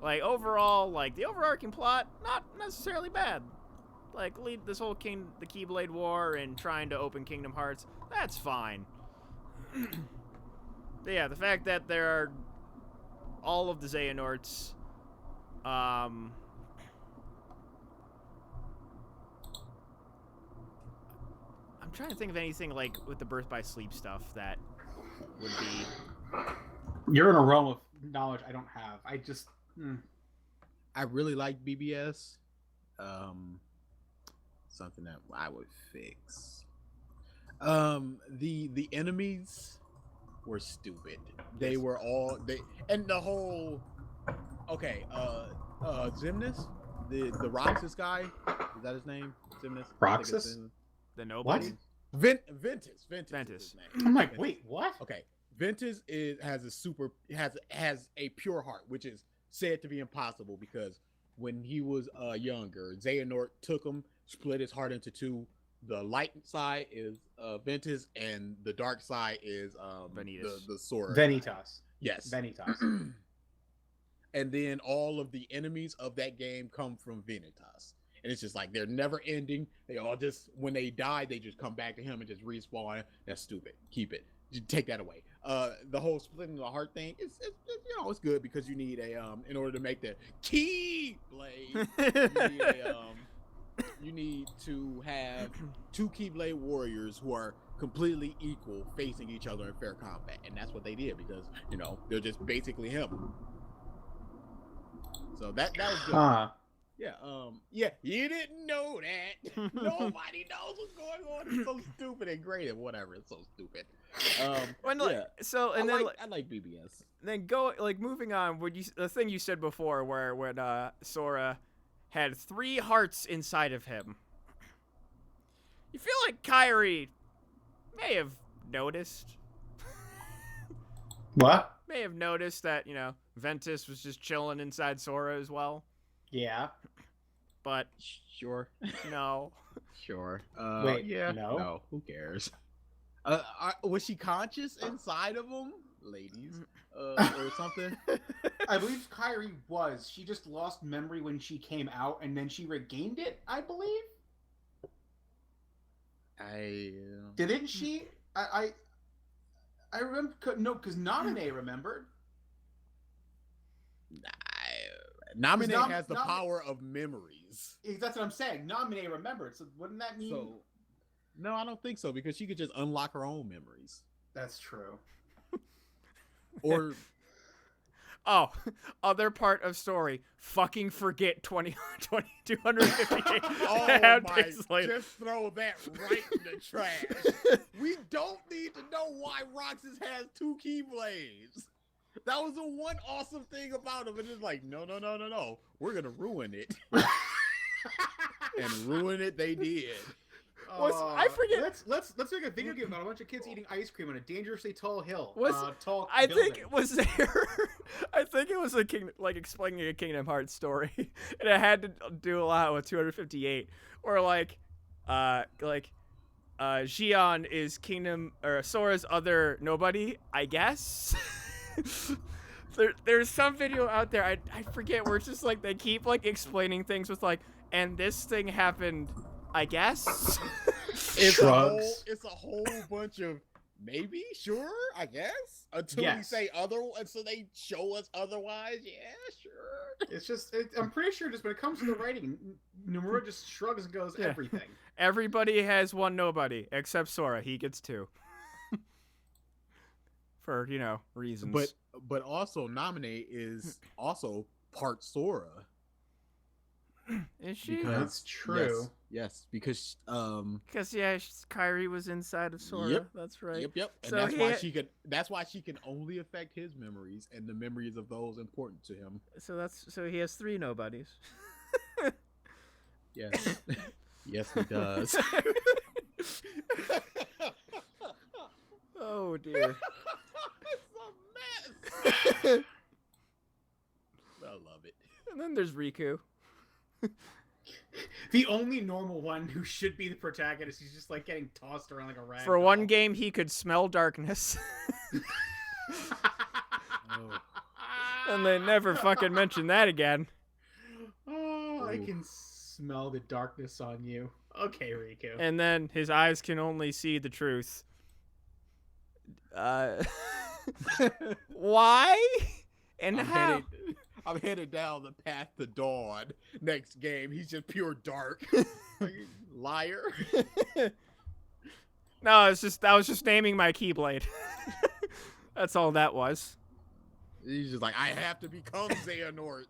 Like, overall, like, the overarching plot, not necessarily bad. Like, lead this whole the Keyblade War and trying to open Kingdom Hearts, that's fine. But yeah, the fact that there are all of the Xehanorts, I'm trying to think of anything, like, with the Birth by Sleep stuff that would be... You're in a realm of knowledge I don't have. I just... I really like BBS. Something that I would fix. The enemies were stupid. They were all and the whole Xemnas, the Roxas guy, is that his name? Xemnas? Roxas? The nobody? What? Ventus. Ventus. Is his name. I'm like, wait, what? Okay. Ventus has a pure heart, which is said to be impossible because when he was younger, Xehanort took him, split his heart into two. The light side is Ventus, and the dark side is Vanitas. the sword. Vanitas. Yes. Vanitas. And then all of the enemies of that game come from Vanitas. And it's just like they're never ending. They all just, when they die, they just come back to him and just respawn. That's stupid. Keep it. Take that away. The whole splitting the heart thing, it's it's good because you need a in order to make the key blade, you need to have two Keyblade warriors who are completely equal facing each other in fair combat, and that's what they did because they're just basically him. So that was good. Yeah, you didn't know that. Nobody knows what's going on. It's so stupid and great and whatever. It's so stupid. I like BBS. Then moving on. The thing you said before, where when Sora had 3 hearts inside of him, you feel like Kairi may have noticed. What? May have noticed that, you know, Ventus was just chilling inside Sora as well. Yeah. But Sure. no. Sure. Wait, yeah. no? No. Who cares? Was she conscious inside of him, ladies, or something? I believe Kairi was. She just lost memory when she came out, and then she regained it, I believe? Didn't she? I remember. No, because Naminé remembered. Naminé has the power of memories. That's what I'm saying. Naminé remembered. So wouldn't that mean? So, no, I don't think so, because she could just unlock her own memories. That's true. Or oh, other part of story. Fucking forget 258. Oh my! Just throw that right in the trash. We don't need to know why Roxas has 2 Keyblades. That was the one awesome thing about him. And it's like, no. We're gonna ruin it. And ruin it they did. I forget. Let's make a video game about a bunch of kids eating ice cream on a dangerously tall hill. I think it was there. I think it was explaining a Kingdom Hearts story, and it had to do a lot with 258, or Xion is Sora's other nobody, I guess. There's some video out there, I forget, where it's just like they keep like explaining things with like, and this thing happened, I guess. It's a whole bunch of maybe, sure, I guess, until we say until they show us otherwise. Yeah, sure. It's just, I'm pretty sure just when it comes to the writing, Nomura just shrugs and goes, everything. Everybody has one nobody except Sora. He gets 2. For, you know, reasons. But also Naminé is also part Sora. Is she? That's true. Yes, because Kairi was inside of Sora. Yep. That's right. Yep. And so that's why she can only affect his memories and the memories of those important to him. So he has 3 nobodies. Yes. Yes, he does. Oh dear. It's a mess. I love it. And then there's Riku. The only normal one who should be the protagonist. He's just like getting tossed around like a rag. For one game, he could smell darkness. And they never fucking mention that again. Oh, I can smell the darkness on you. Okay, Riku. And then his eyes can only see the truth. Why? And how? I'm headed down the path to dawn. Next game, he's just pure dark. Liar. No, I was just naming my Keyblade. That's all that was. He's just like, I have to become Xehanort.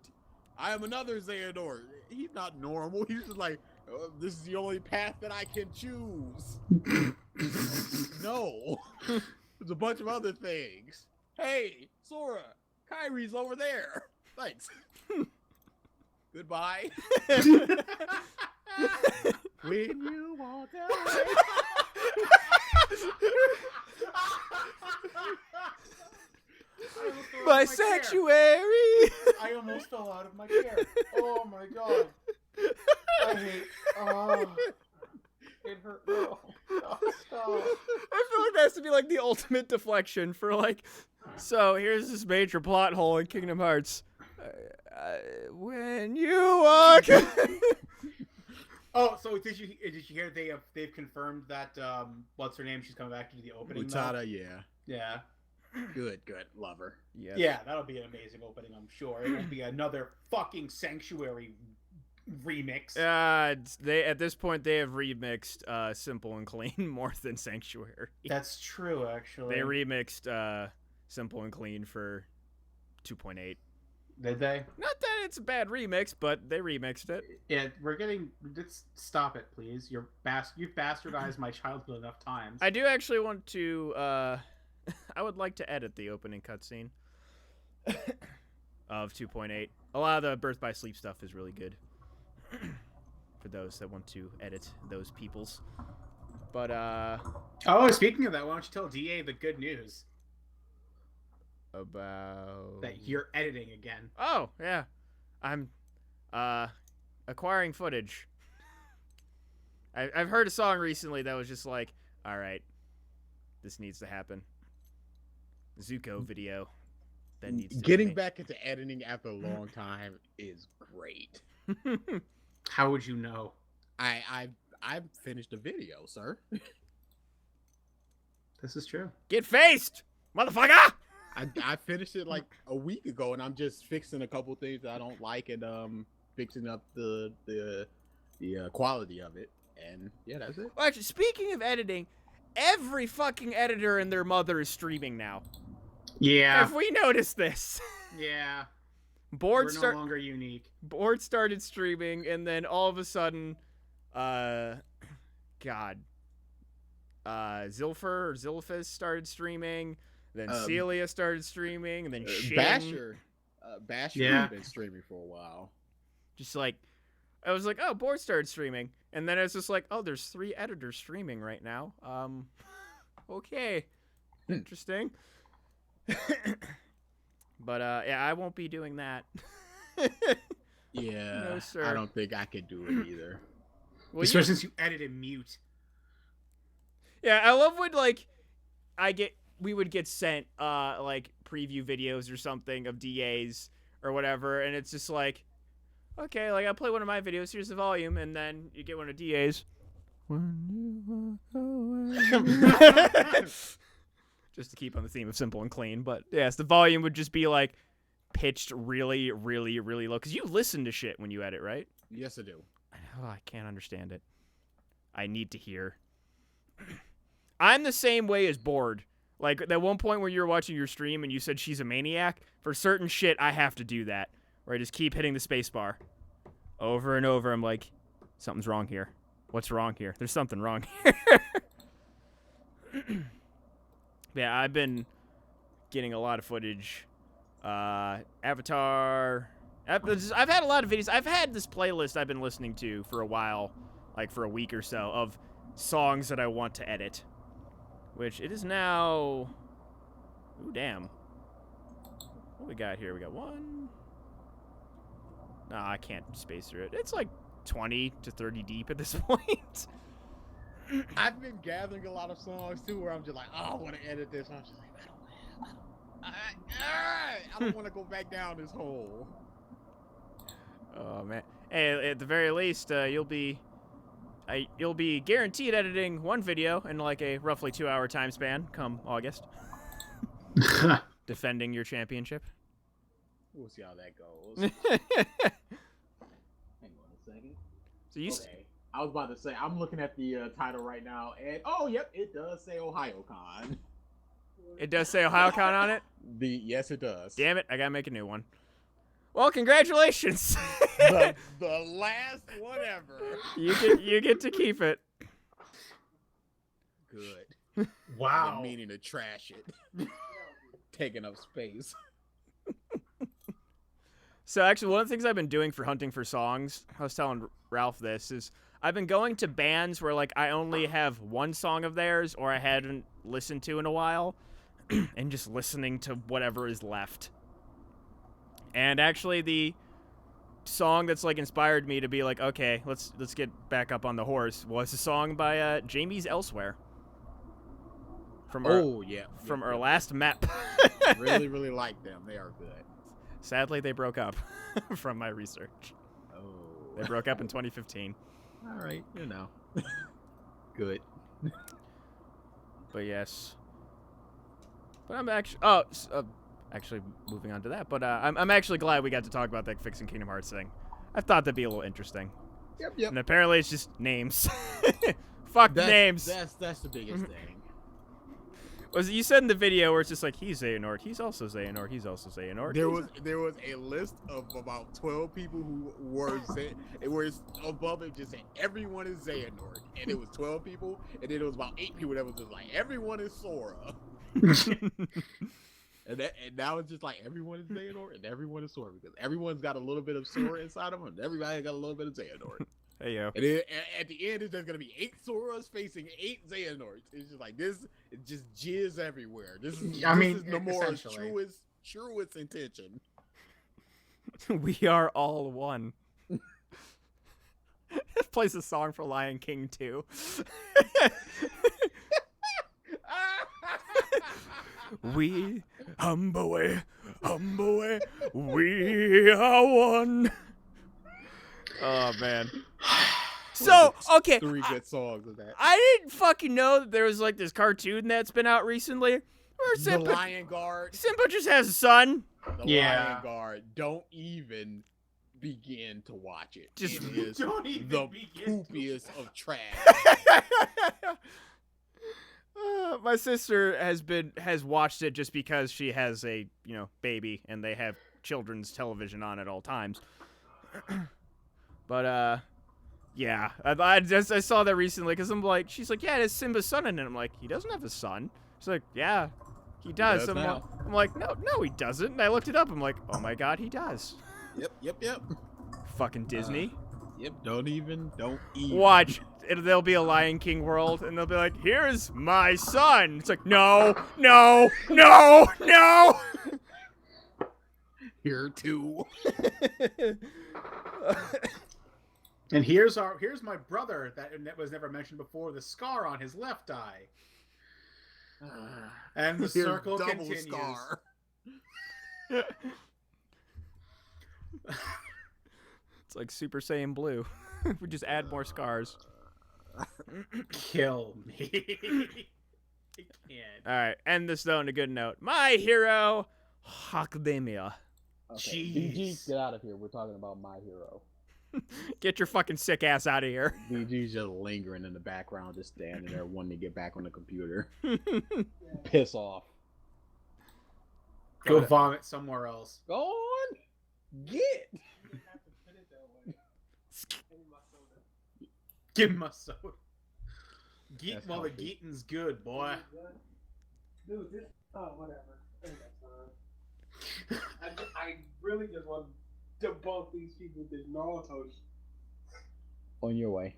I am another Xehanort. He's not normal. He's just like, oh, this is the only path that I can choose. No. There's a bunch of other things. Hey, Sora, Kairi's over there. Thanks. Goodbye. When you walk away. My sanctuary. I almost fell out of my chair. Oh my god. I hate. Oh. It hurt. No. Stop. I feel like that has to be like the ultimate deflection for like. So here's this major plot hole in Kingdom Hearts. When you walk. Oh, so did you hear they've confirmed that what's her name? She's coming back to do the opening. Utada, yeah. Yeah. Good. Love her. Yes. Yeah, that'll be an amazing opening, I'm sure. It won't be another fucking Sanctuary remix. At this point they have remixed Simple and Clean more than Sanctuary. That's true, actually. They remixed Simple and Clean for 2.8. Did they? Not that it's a bad remix, but they remixed it. Yeah, let's stop it, please. You've bastardized my childhood enough times. I do actually want to I would like to edit the opening cutscene of 2.8. A lot of the Birth by Sleep stuff is really good. For those that want to edit those peoples. But Oh, speaking of that, why don't you tell DA the good news about that you're editing again? Oh yeah, I'm acquiring footage. I've heard a song recently that was just like, all right, this needs to happen. Zuko video. That needs to Getting back into editing after a long time is great. How would you know? I finished a video, sir. This is true. Get faced, motherfucker! I finished it like a week ago, and I'm just fixing a couple things that I don't like, and fixing up the quality of it, and yeah, that's it. Well, actually, speaking of editing, every fucking editor and their mother is streaming now. Yeah. Have we noticed this? Yeah. Board We're no longer unique. Board started streaming, and then all of a sudden, Zilphus started streaming. Then Celia started streaming, and then Shin. Basher has been streaming for a while. Just like, I was like, oh, Board started streaming, and then it's just like, oh, there's 3 editors streaming right now. Okay, interesting. But yeah, I won't be doing that. Yeah, no, sir. I don't think I could do it either. Well, especially since you edited mute. Yeah, I love when like we would get sent like preview videos or something of DAs or whatever, and it's just like, okay, like I play one of my videos, here's the volume, and then you get one of DA's. When you walk away. Just to keep on the theme of simple and clean, but yes, the volume would just be like pitched really, really, really low. Because you listen to shit when you edit, right? Yes, I do. Oh, I can't understand it. I need to hear. I'm the same way as Bored. Like, at one point where you were watching your stream and you said she's a maniac, for certain shit, I have to do that. Where I just keep hitting the space bar. Over and over, I'm like, something's wrong here. What's wrong here? There's something wrong here. Yeah, I've been getting a lot of footage. Avatar. I've had a lot of videos. I've had this playlist I've been listening to for a while, like for a week or so, of songs that I want to edit. Which it is now... Ooh, damn. What we got here? We got 1... No, I can't space through it. It's like 20 to 30 deep at this point. I've been gathering a lot of songs too, where I'm just like, oh, I want to edit this. I'm just like, I don't want to go back down this hole. Oh man! Hey, at the very least, you'll be guaranteed editing one video in like a roughly 2-hour time span come August. Defending your championship. We'll see how that goes. Hang on a second. So you. Okay. I was about to say, I'm looking at the title right now, and oh, yep, it does say OhioCon. It does say OhioCon on it? Yes, it does. Damn it, I gotta make a new one. Well, congratulations. the last one ever. You get to keep it. Good. Wow. I've been meaning to trash it. Taking up space. So actually, one of the things I've been doing for hunting for songs, I was telling Ralph this, is I've been going to bands where like I only have one song of theirs or I hadn't listened to in a while and just listening to whatever is left. And actually the song that's like inspired me to be like, okay, let's get back up on the horse was a song by Jamie's Elsewhere. From our last map. Really, really like them. They are good. Sadly, they broke up from my research. Oh. They broke up in 2015. All right, you know. Good. But yes. But I'm actually... actually, moving on to that. But I'm actually glad we got to talk about that Fixing Kingdom Hearts thing. I thought that'd be a little interesting. Yep. And apparently it's just names. Fuck names. That's the biggest thing. Was it you said in the video where it's just like, he's Xehanort, he's also Xehanort, he's also Xehanort. There was a list of about 12 people who were above it just saying everyone is Xehanort, and it was 12 people, and then it was about 8 people that was just like everyone is Sora. and now it's just like everyone is Xehanort and everyone is Sora because everyone's got a little bit of Sora inside of them, and everybody got a little bit of Xehanort. Hey yo. And then at the end, it's just gonna be 8 Soras facing 8 Xehanorts. It's just like this. It's just jizz everywhere. This is Nomura's truest intention. We are all one. Plays a song for Lion King 2. We Humboe, we are one. Oh man. So okay, 3 good songs of that. I didn't fucking know that there was like this cartoon that's been out recently where The Lion Guard. Simba just has a son. The Lion Guard. Don't even begin to watch it. Just it is don't even the begin to poopiest of trash. My sister has watched it just because she has a baby and they have children's television on at all times. But yeah, I saw that recently because I'm like, she's like, yeah, it has Simba's son in it. I'm like, he doesn't have a son. She's like, yeah, he does. He does I'm like, no, he doesn't. And I looked it up. I'm like, oh my god, he does. Yep. Fucking Disney. Yep. Don't even. Watch. There'll be a Lion King world, and they'll be like, here's my son. It's like, no. Here too. And here's my brother that was never mentioned before, the scar on his left eye. And the circle double continues. Scar. It's like Super Saiyan Blue. We just add more scars. Kill me. I can't. All right, end this though on a good note. My Hero Academia. Okay. Jeez. BG, get out of here. We're talking about My Hero. Get your fucking sick ass out of here. BG's just lingering in the background, just standing there wanting to get back on the computer. Piss off. Go vomit somewhere else. Go on. Get. Give him a soda. Geet That's while the healthy. Geetin's good, boy. Dude, this. Oh, whatever. I really just want to debunk these people with this Naruto shit. On your way.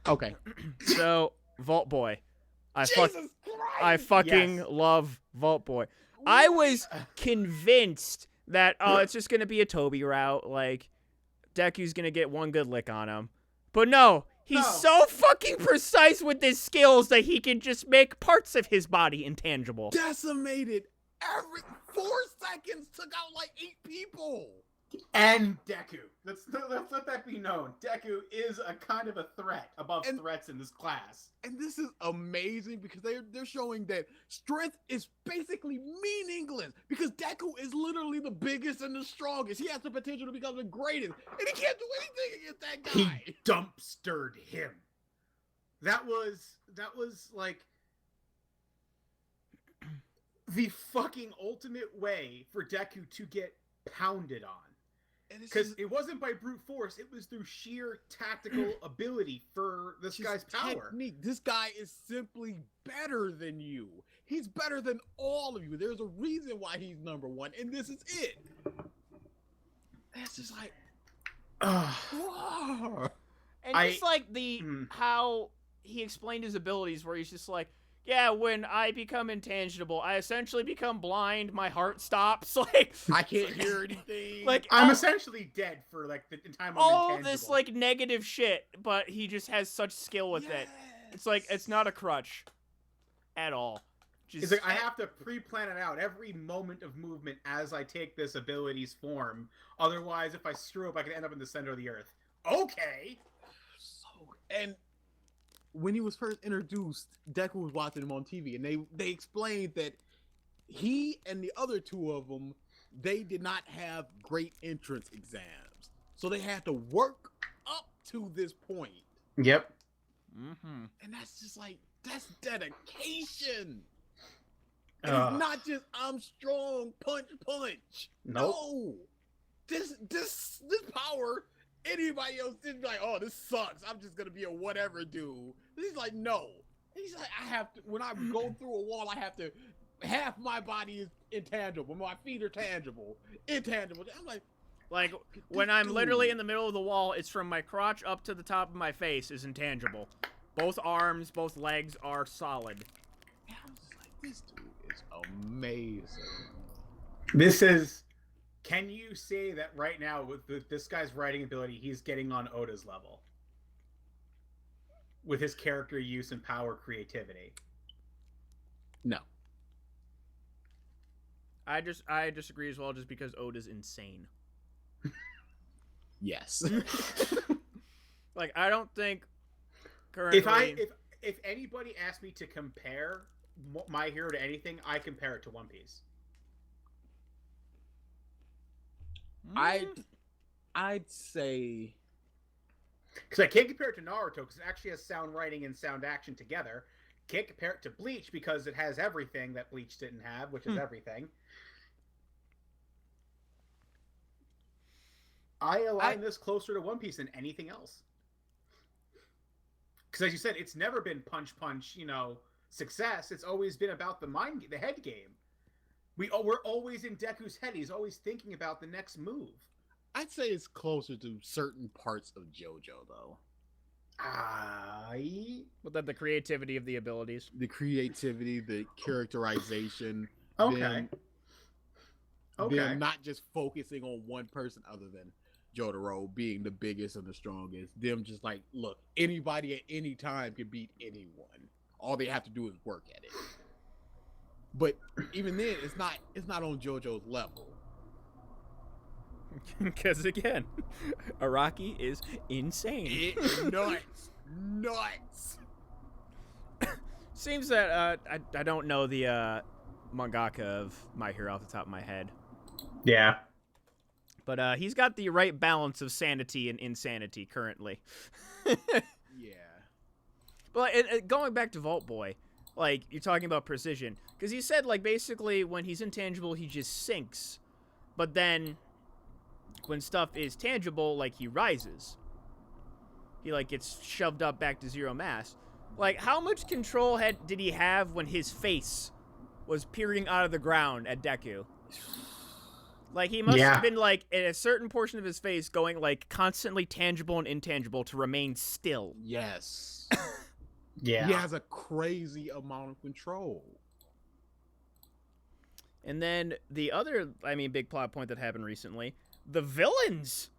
Okay. So, Vault Boy. I Jesus fucking Yes. love Vault Boy. I was convinced that, it's just going to be a Toby route. Like, Deku's going to get one good lick on him. But no, he's No. so fucking precise with his skills that he can just make parts of his body intangible. Decimated. Every 4 seconds took out like 8 people. And Deku. Let's let that be known. Deku is a kind of a threat above And- threats in this class. And this is amazing because they're showing that strength is basically meaningless because Deku is literally the biggest and the strongest. He has the potential to become the greatest, and he can't do anything against that guy. He dumpstered him. That was like the fucking ultimate way for Deku to get pounded on. And it's Because just- it wasn't by brute force, it was through sheer tactical ability for this just guy's power. technique. This guy is simply better than you. He's better than all of you. There's a reason why he's #1, and this is it. It's just like, wow. And just like the how he explained his abilities, where he's just like, yeah, when I become intangible, I essentially become blind. My heart stops. Like, I can't hear anything. like I'm essentially dead for like the time I'm all intangible. this like negative shit, but he just has such skill with it. It's like it's not a crutch at all. Just It's like I have to pre-plan it out every moment of movement as I take this ability's form. Otherwise, if I screw up, I can end up in the center of the earth. Okay. And when he was first introduced, Deku was watching him on TV, and they explained that he and the other 2 of them, they did not have great entrance exams, so they had to work up to this point. Yep. Mm-hmm. And that's just like, that's dedication. And Ugh. it's not just I'm strong, punch. Nope. No, this power. Anybody else didn't be like, oh, this sucks. I'm just gonna be a whatever dude. He's like, no. He's like, I have to. When I go through a wall, I have to. Half my body is intangible. My feet are tangible, intangible. I'm like, Like, when I'm literally in the middle of the wall, it's from my crotch up to the top of my face is intangible. Both arms, both legs are solid. I was just like, this dude is amazing. This is. Can you say that right now with this guy's writing ability, he's getting on Oda's level with his character use and power creativity? No. I disagree as well, just because Oda's insane. Yes. Like, I don't think currently. If anybody asked me to compare My Hero to anything, I compare it to One Piece. I'd say, because I can't compare it to Naruto because it actually has sound writing and sound action together. Can't compare it to Bleach because it has everything that Bleach didn't have, which is everything. I align this closer to One Piece than anything else. Because as you said, it's never been punch, success. It's always been about the head game. We're always in Deku's head. He's always thinking about the next move. I'd say it's closer to certain parts of JoJo, though. But then the creativity of the abilities. The creativity, the characterization. Okay. Them not just focusing on one person other than Jotaro being the biggest and the strongest. Them just like, look, anybody at any time can beat anyone. All they have to do is work at it. But even then, it's not on JoJo's level. Because again, Araki is insane. Nuts. Seems that I don't know the mangaka of My Hero off the top of my head. Yeah. But he's got the right balance of sanity and insanity currently. Yeah. But going back to Vault Boy, like, you're talking about precision. Because he said, like, basically when he's intangible, he just sinks. But then when stuff is tangible, like, he rises. He, like, gets shoved up back to zero mass. Like, how much control did he have when his face was peering out of the ground at Deku? Like, he must have been, like, in a certain portion of his face going, like, constantly tangible and intangible to remain still. Yes. Yeah. He has a crazy amount of control. And then the other, big plot point that happened recently, the villains.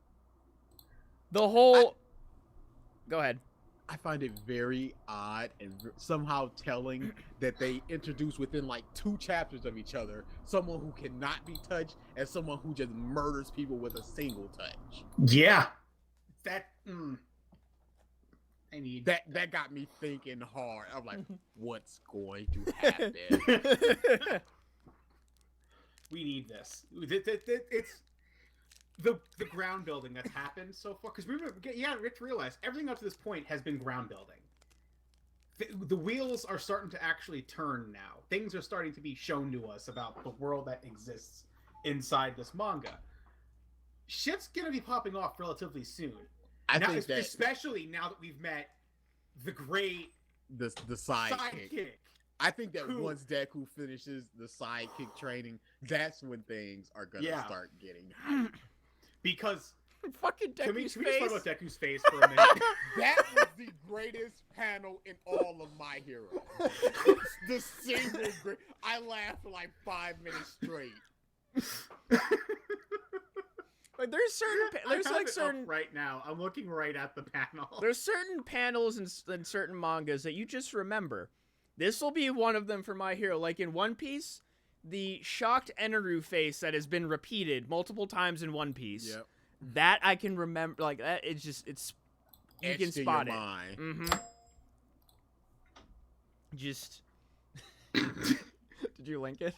The whole... Go ahead. I find it very odd and somehow telling that they introduce within like 2 chapters of each other someone who cannot be touched and someone who just murders people with a single touch. Yeah. That that got me thinking hard. I'm like, what's going to happen? We need this. It's the ground building that's happened so far. Because you have to realize everything up to this point has been ground building. The wheels are starting to actually turn now. Things are starting to be shown to us about the world that exists inside this manga. Shit's gonna be popping off relatively soon. I think that, especially now that we've met the great the sidekick. I think that once Deku finishes the sidekick training, that's when things are gonna start getting hype. Because fucking Deku's can we face. Just talk about Deku's face for a minute? That was the greatest panel in all of My Hero. The single great. I laughed for like 5 minutes straight. Like there's certain right now. I'm looking right at the panel. There's certain panels in certain mangas that you just remember. This will be one of them for My Hero. Like in One Piece, the shocked Eneru face that has been repeated multiple times in One Piece. Yep. That I can remember. Like that, it's you can spot it. Mm-hmm. Just. Did you link it?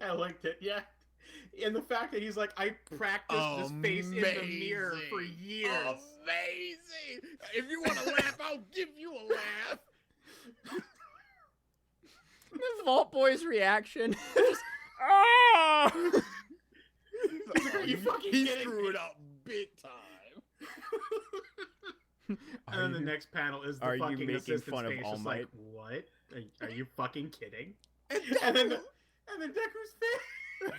I linked it. Yeah. And the fact that he's like, I practiced this face in the mirror for years. Amazing! If you want to laugh, I'll give you a laugh. The Vault Boy's reaction. Oh! Are you fucking he kidding screwed me? up big time. And then the next panel is the are you fucking making assistant's fun of face, All just Might? like, what? Are you fucking kidding? And And then Deku's face.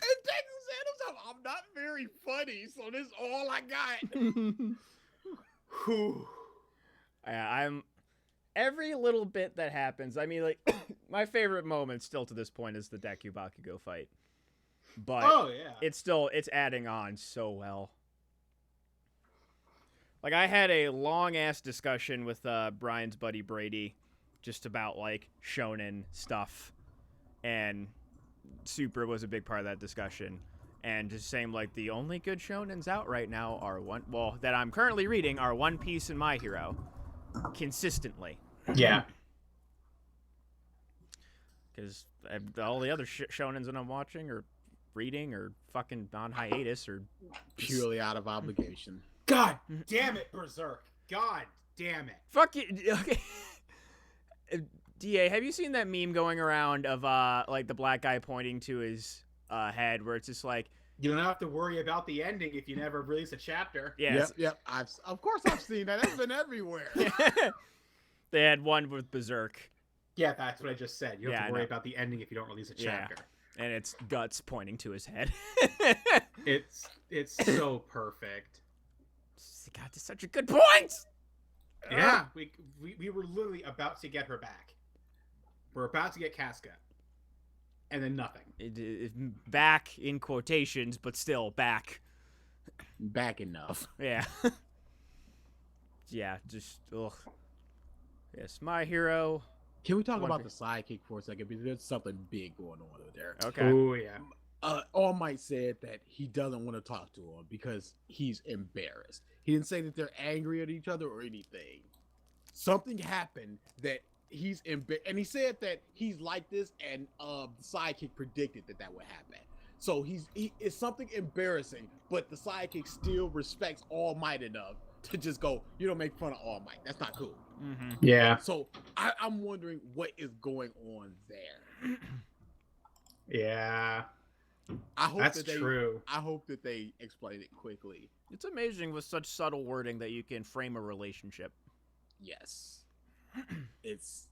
And Deku said himself, I'm not very funny, so this is all I got. Whew. I'm every little bit that happens. I mean, like my favorite moment still to this point is the Deku Bakugo fight, but Oh yeah. it's adding on so well. Like I had a long ass discussion with Brian's buddy Brady, just about like shonen stuff, and Super was a big part of that discussion. And just saying, like, the only good shonens out right now are that I'm currently reading are One Piece and My Hero, consistently. Yeah. Because all the other shonens that I'm watching or reading or fucking on hiatus or Purely out of obligation. God damn it, Berserk. God damn it. fuck you. Okay. Da, have you seen that meme going around of like the black guy pointing to his head, where it's just like, You don't have to worry about the ending if you never release a chapter. yeah, Yep. Of course I've seen that. That's been everywhere. they had one with Berserk, Yeah, that's what I just said. You don't Yeah, have I to worry know. about the ending if you don't release a Yeah. chapter. and it's Guts pointing to his head. It's so perfect. God, that's such a good point. Yeah, we were literally about to get her back. We're about to get Casca. And then nothing. Back in quotations, but still back. Back enough. Yeah. Yeah, just ugh. Yes, My Hero. Can we talk One about Piece. the sidekick for a second? Because there's something big going on over there. Okay. Oh, yeah. All Might said that he doesn't want to talk to him because he's embarrassed. He didn't say that they're angry at each other or anything. Something happened that he's embarrassed, and he said that he's like this, and the sidekick predicted that would happen. So it's something embarrassing, but the sidekick still respects All Might enough to just go, you don't make fun of All Might. That's not cool. Mm-hmm. Yeah. So I'm wondering what is going on there. Yeah. I hope That's that true. I hope that they explain it quickly. It's amazing with such subtle wording that you can frame a relationship. Yes. It's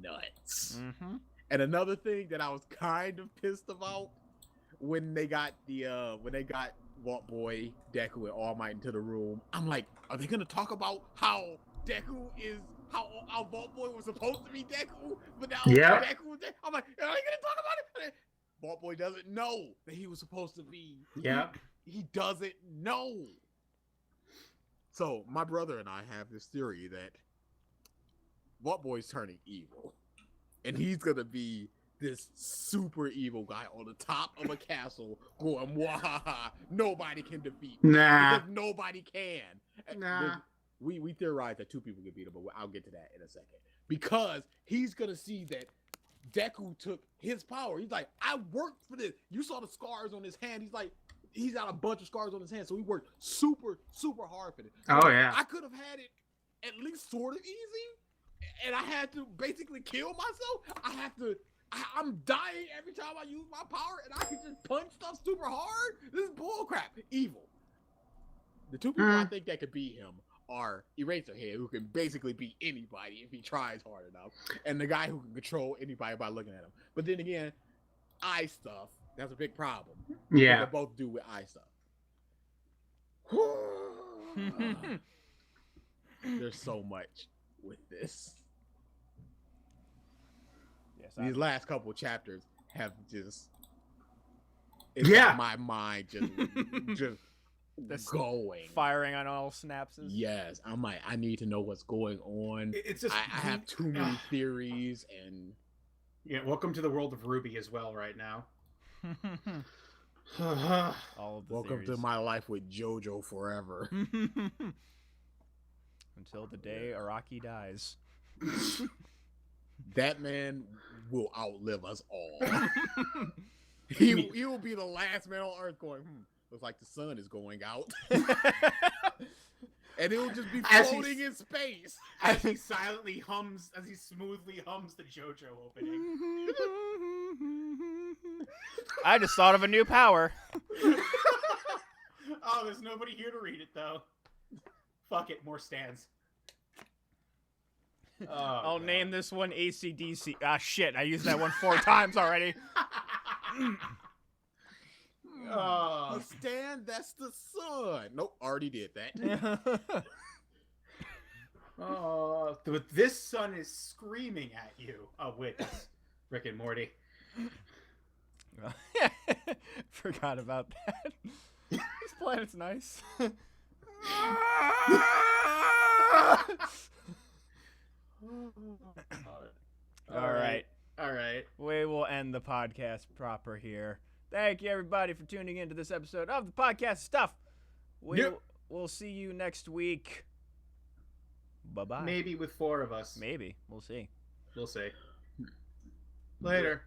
nuts. Mm-hmm. And another thing that I was kind of pissed about when they got Walt Boy, Deku, and All Might into the room, I'm like, are they gonna talk about how Deku is how Walt Boy was supposed to be Deku, but now Yeah. Deku was Deku? I'm like, are they gonna talk about it? Walt Boy doesn't know that he was supposed to be. Yeah. He doesn't know. So my brother and I have this theory that Walt Boy's turning evil, and he's gonna be this super evil guy on the top of a castle going, "Wahaha! Nobody can defeat me Nah. because nobody can." And Nah. we theorize that two people can beat him, but I'll get to that in a second. Because he's gonna see that Deku took his power. He's like, I worked for this. You saw the scars on his hand. He's like, he's got a bunch of scars on his hand, so he worked super, super hard for this. So Oh, yeah. I could have had it at least sort of easy, and I had to basically kill myself. I'm dying every time I use my power, and I can just punch stuff super hard. This is bullcrap. Evil. The two people I think that could beat him are Eraserhead, who can basically beat anybody if he tries hard enough, and the guy who can control anybody by looking at him. But then again, eye stuff, that's a big problem. Yeah. They both do with eye stuff. There's so much with this. Yes, These last couple chapters have just Yeah. got my mind just This going. firing on all synapses. Yes, I'm like, I need to know what's going on. It's just I have too many theories, and Yeah, welcome to the world of Ruby as well right now. All of the welcome to theories. my life with JoJo forever. Until the day Araki dies. That man will outlive us all. he will be the last man on Earth going, looks like the sun is going out. And it will just be As floating in space. As he smoothly hums the JoJo opening. I just thought of a new power. Oh, there's nobody here to read it though. Fuck it, more stands. Oh, I'll God. name this one AC/DC. Ah, shit! I used that one 4 times already. A stand, that's the sun. Nope, already did that. Oh, but this sun is screaming at you. Oh wait, that's Rick and Morty. Forgot about that. This planet's nice. All right. We will end the podcast proper here. Thank you, everybody, for tuning in to this episode of the podcast stuff. We'll see you next week. Bye-bye. Maybe with 4 of us. Maybe. We'll see. We'll see. Later.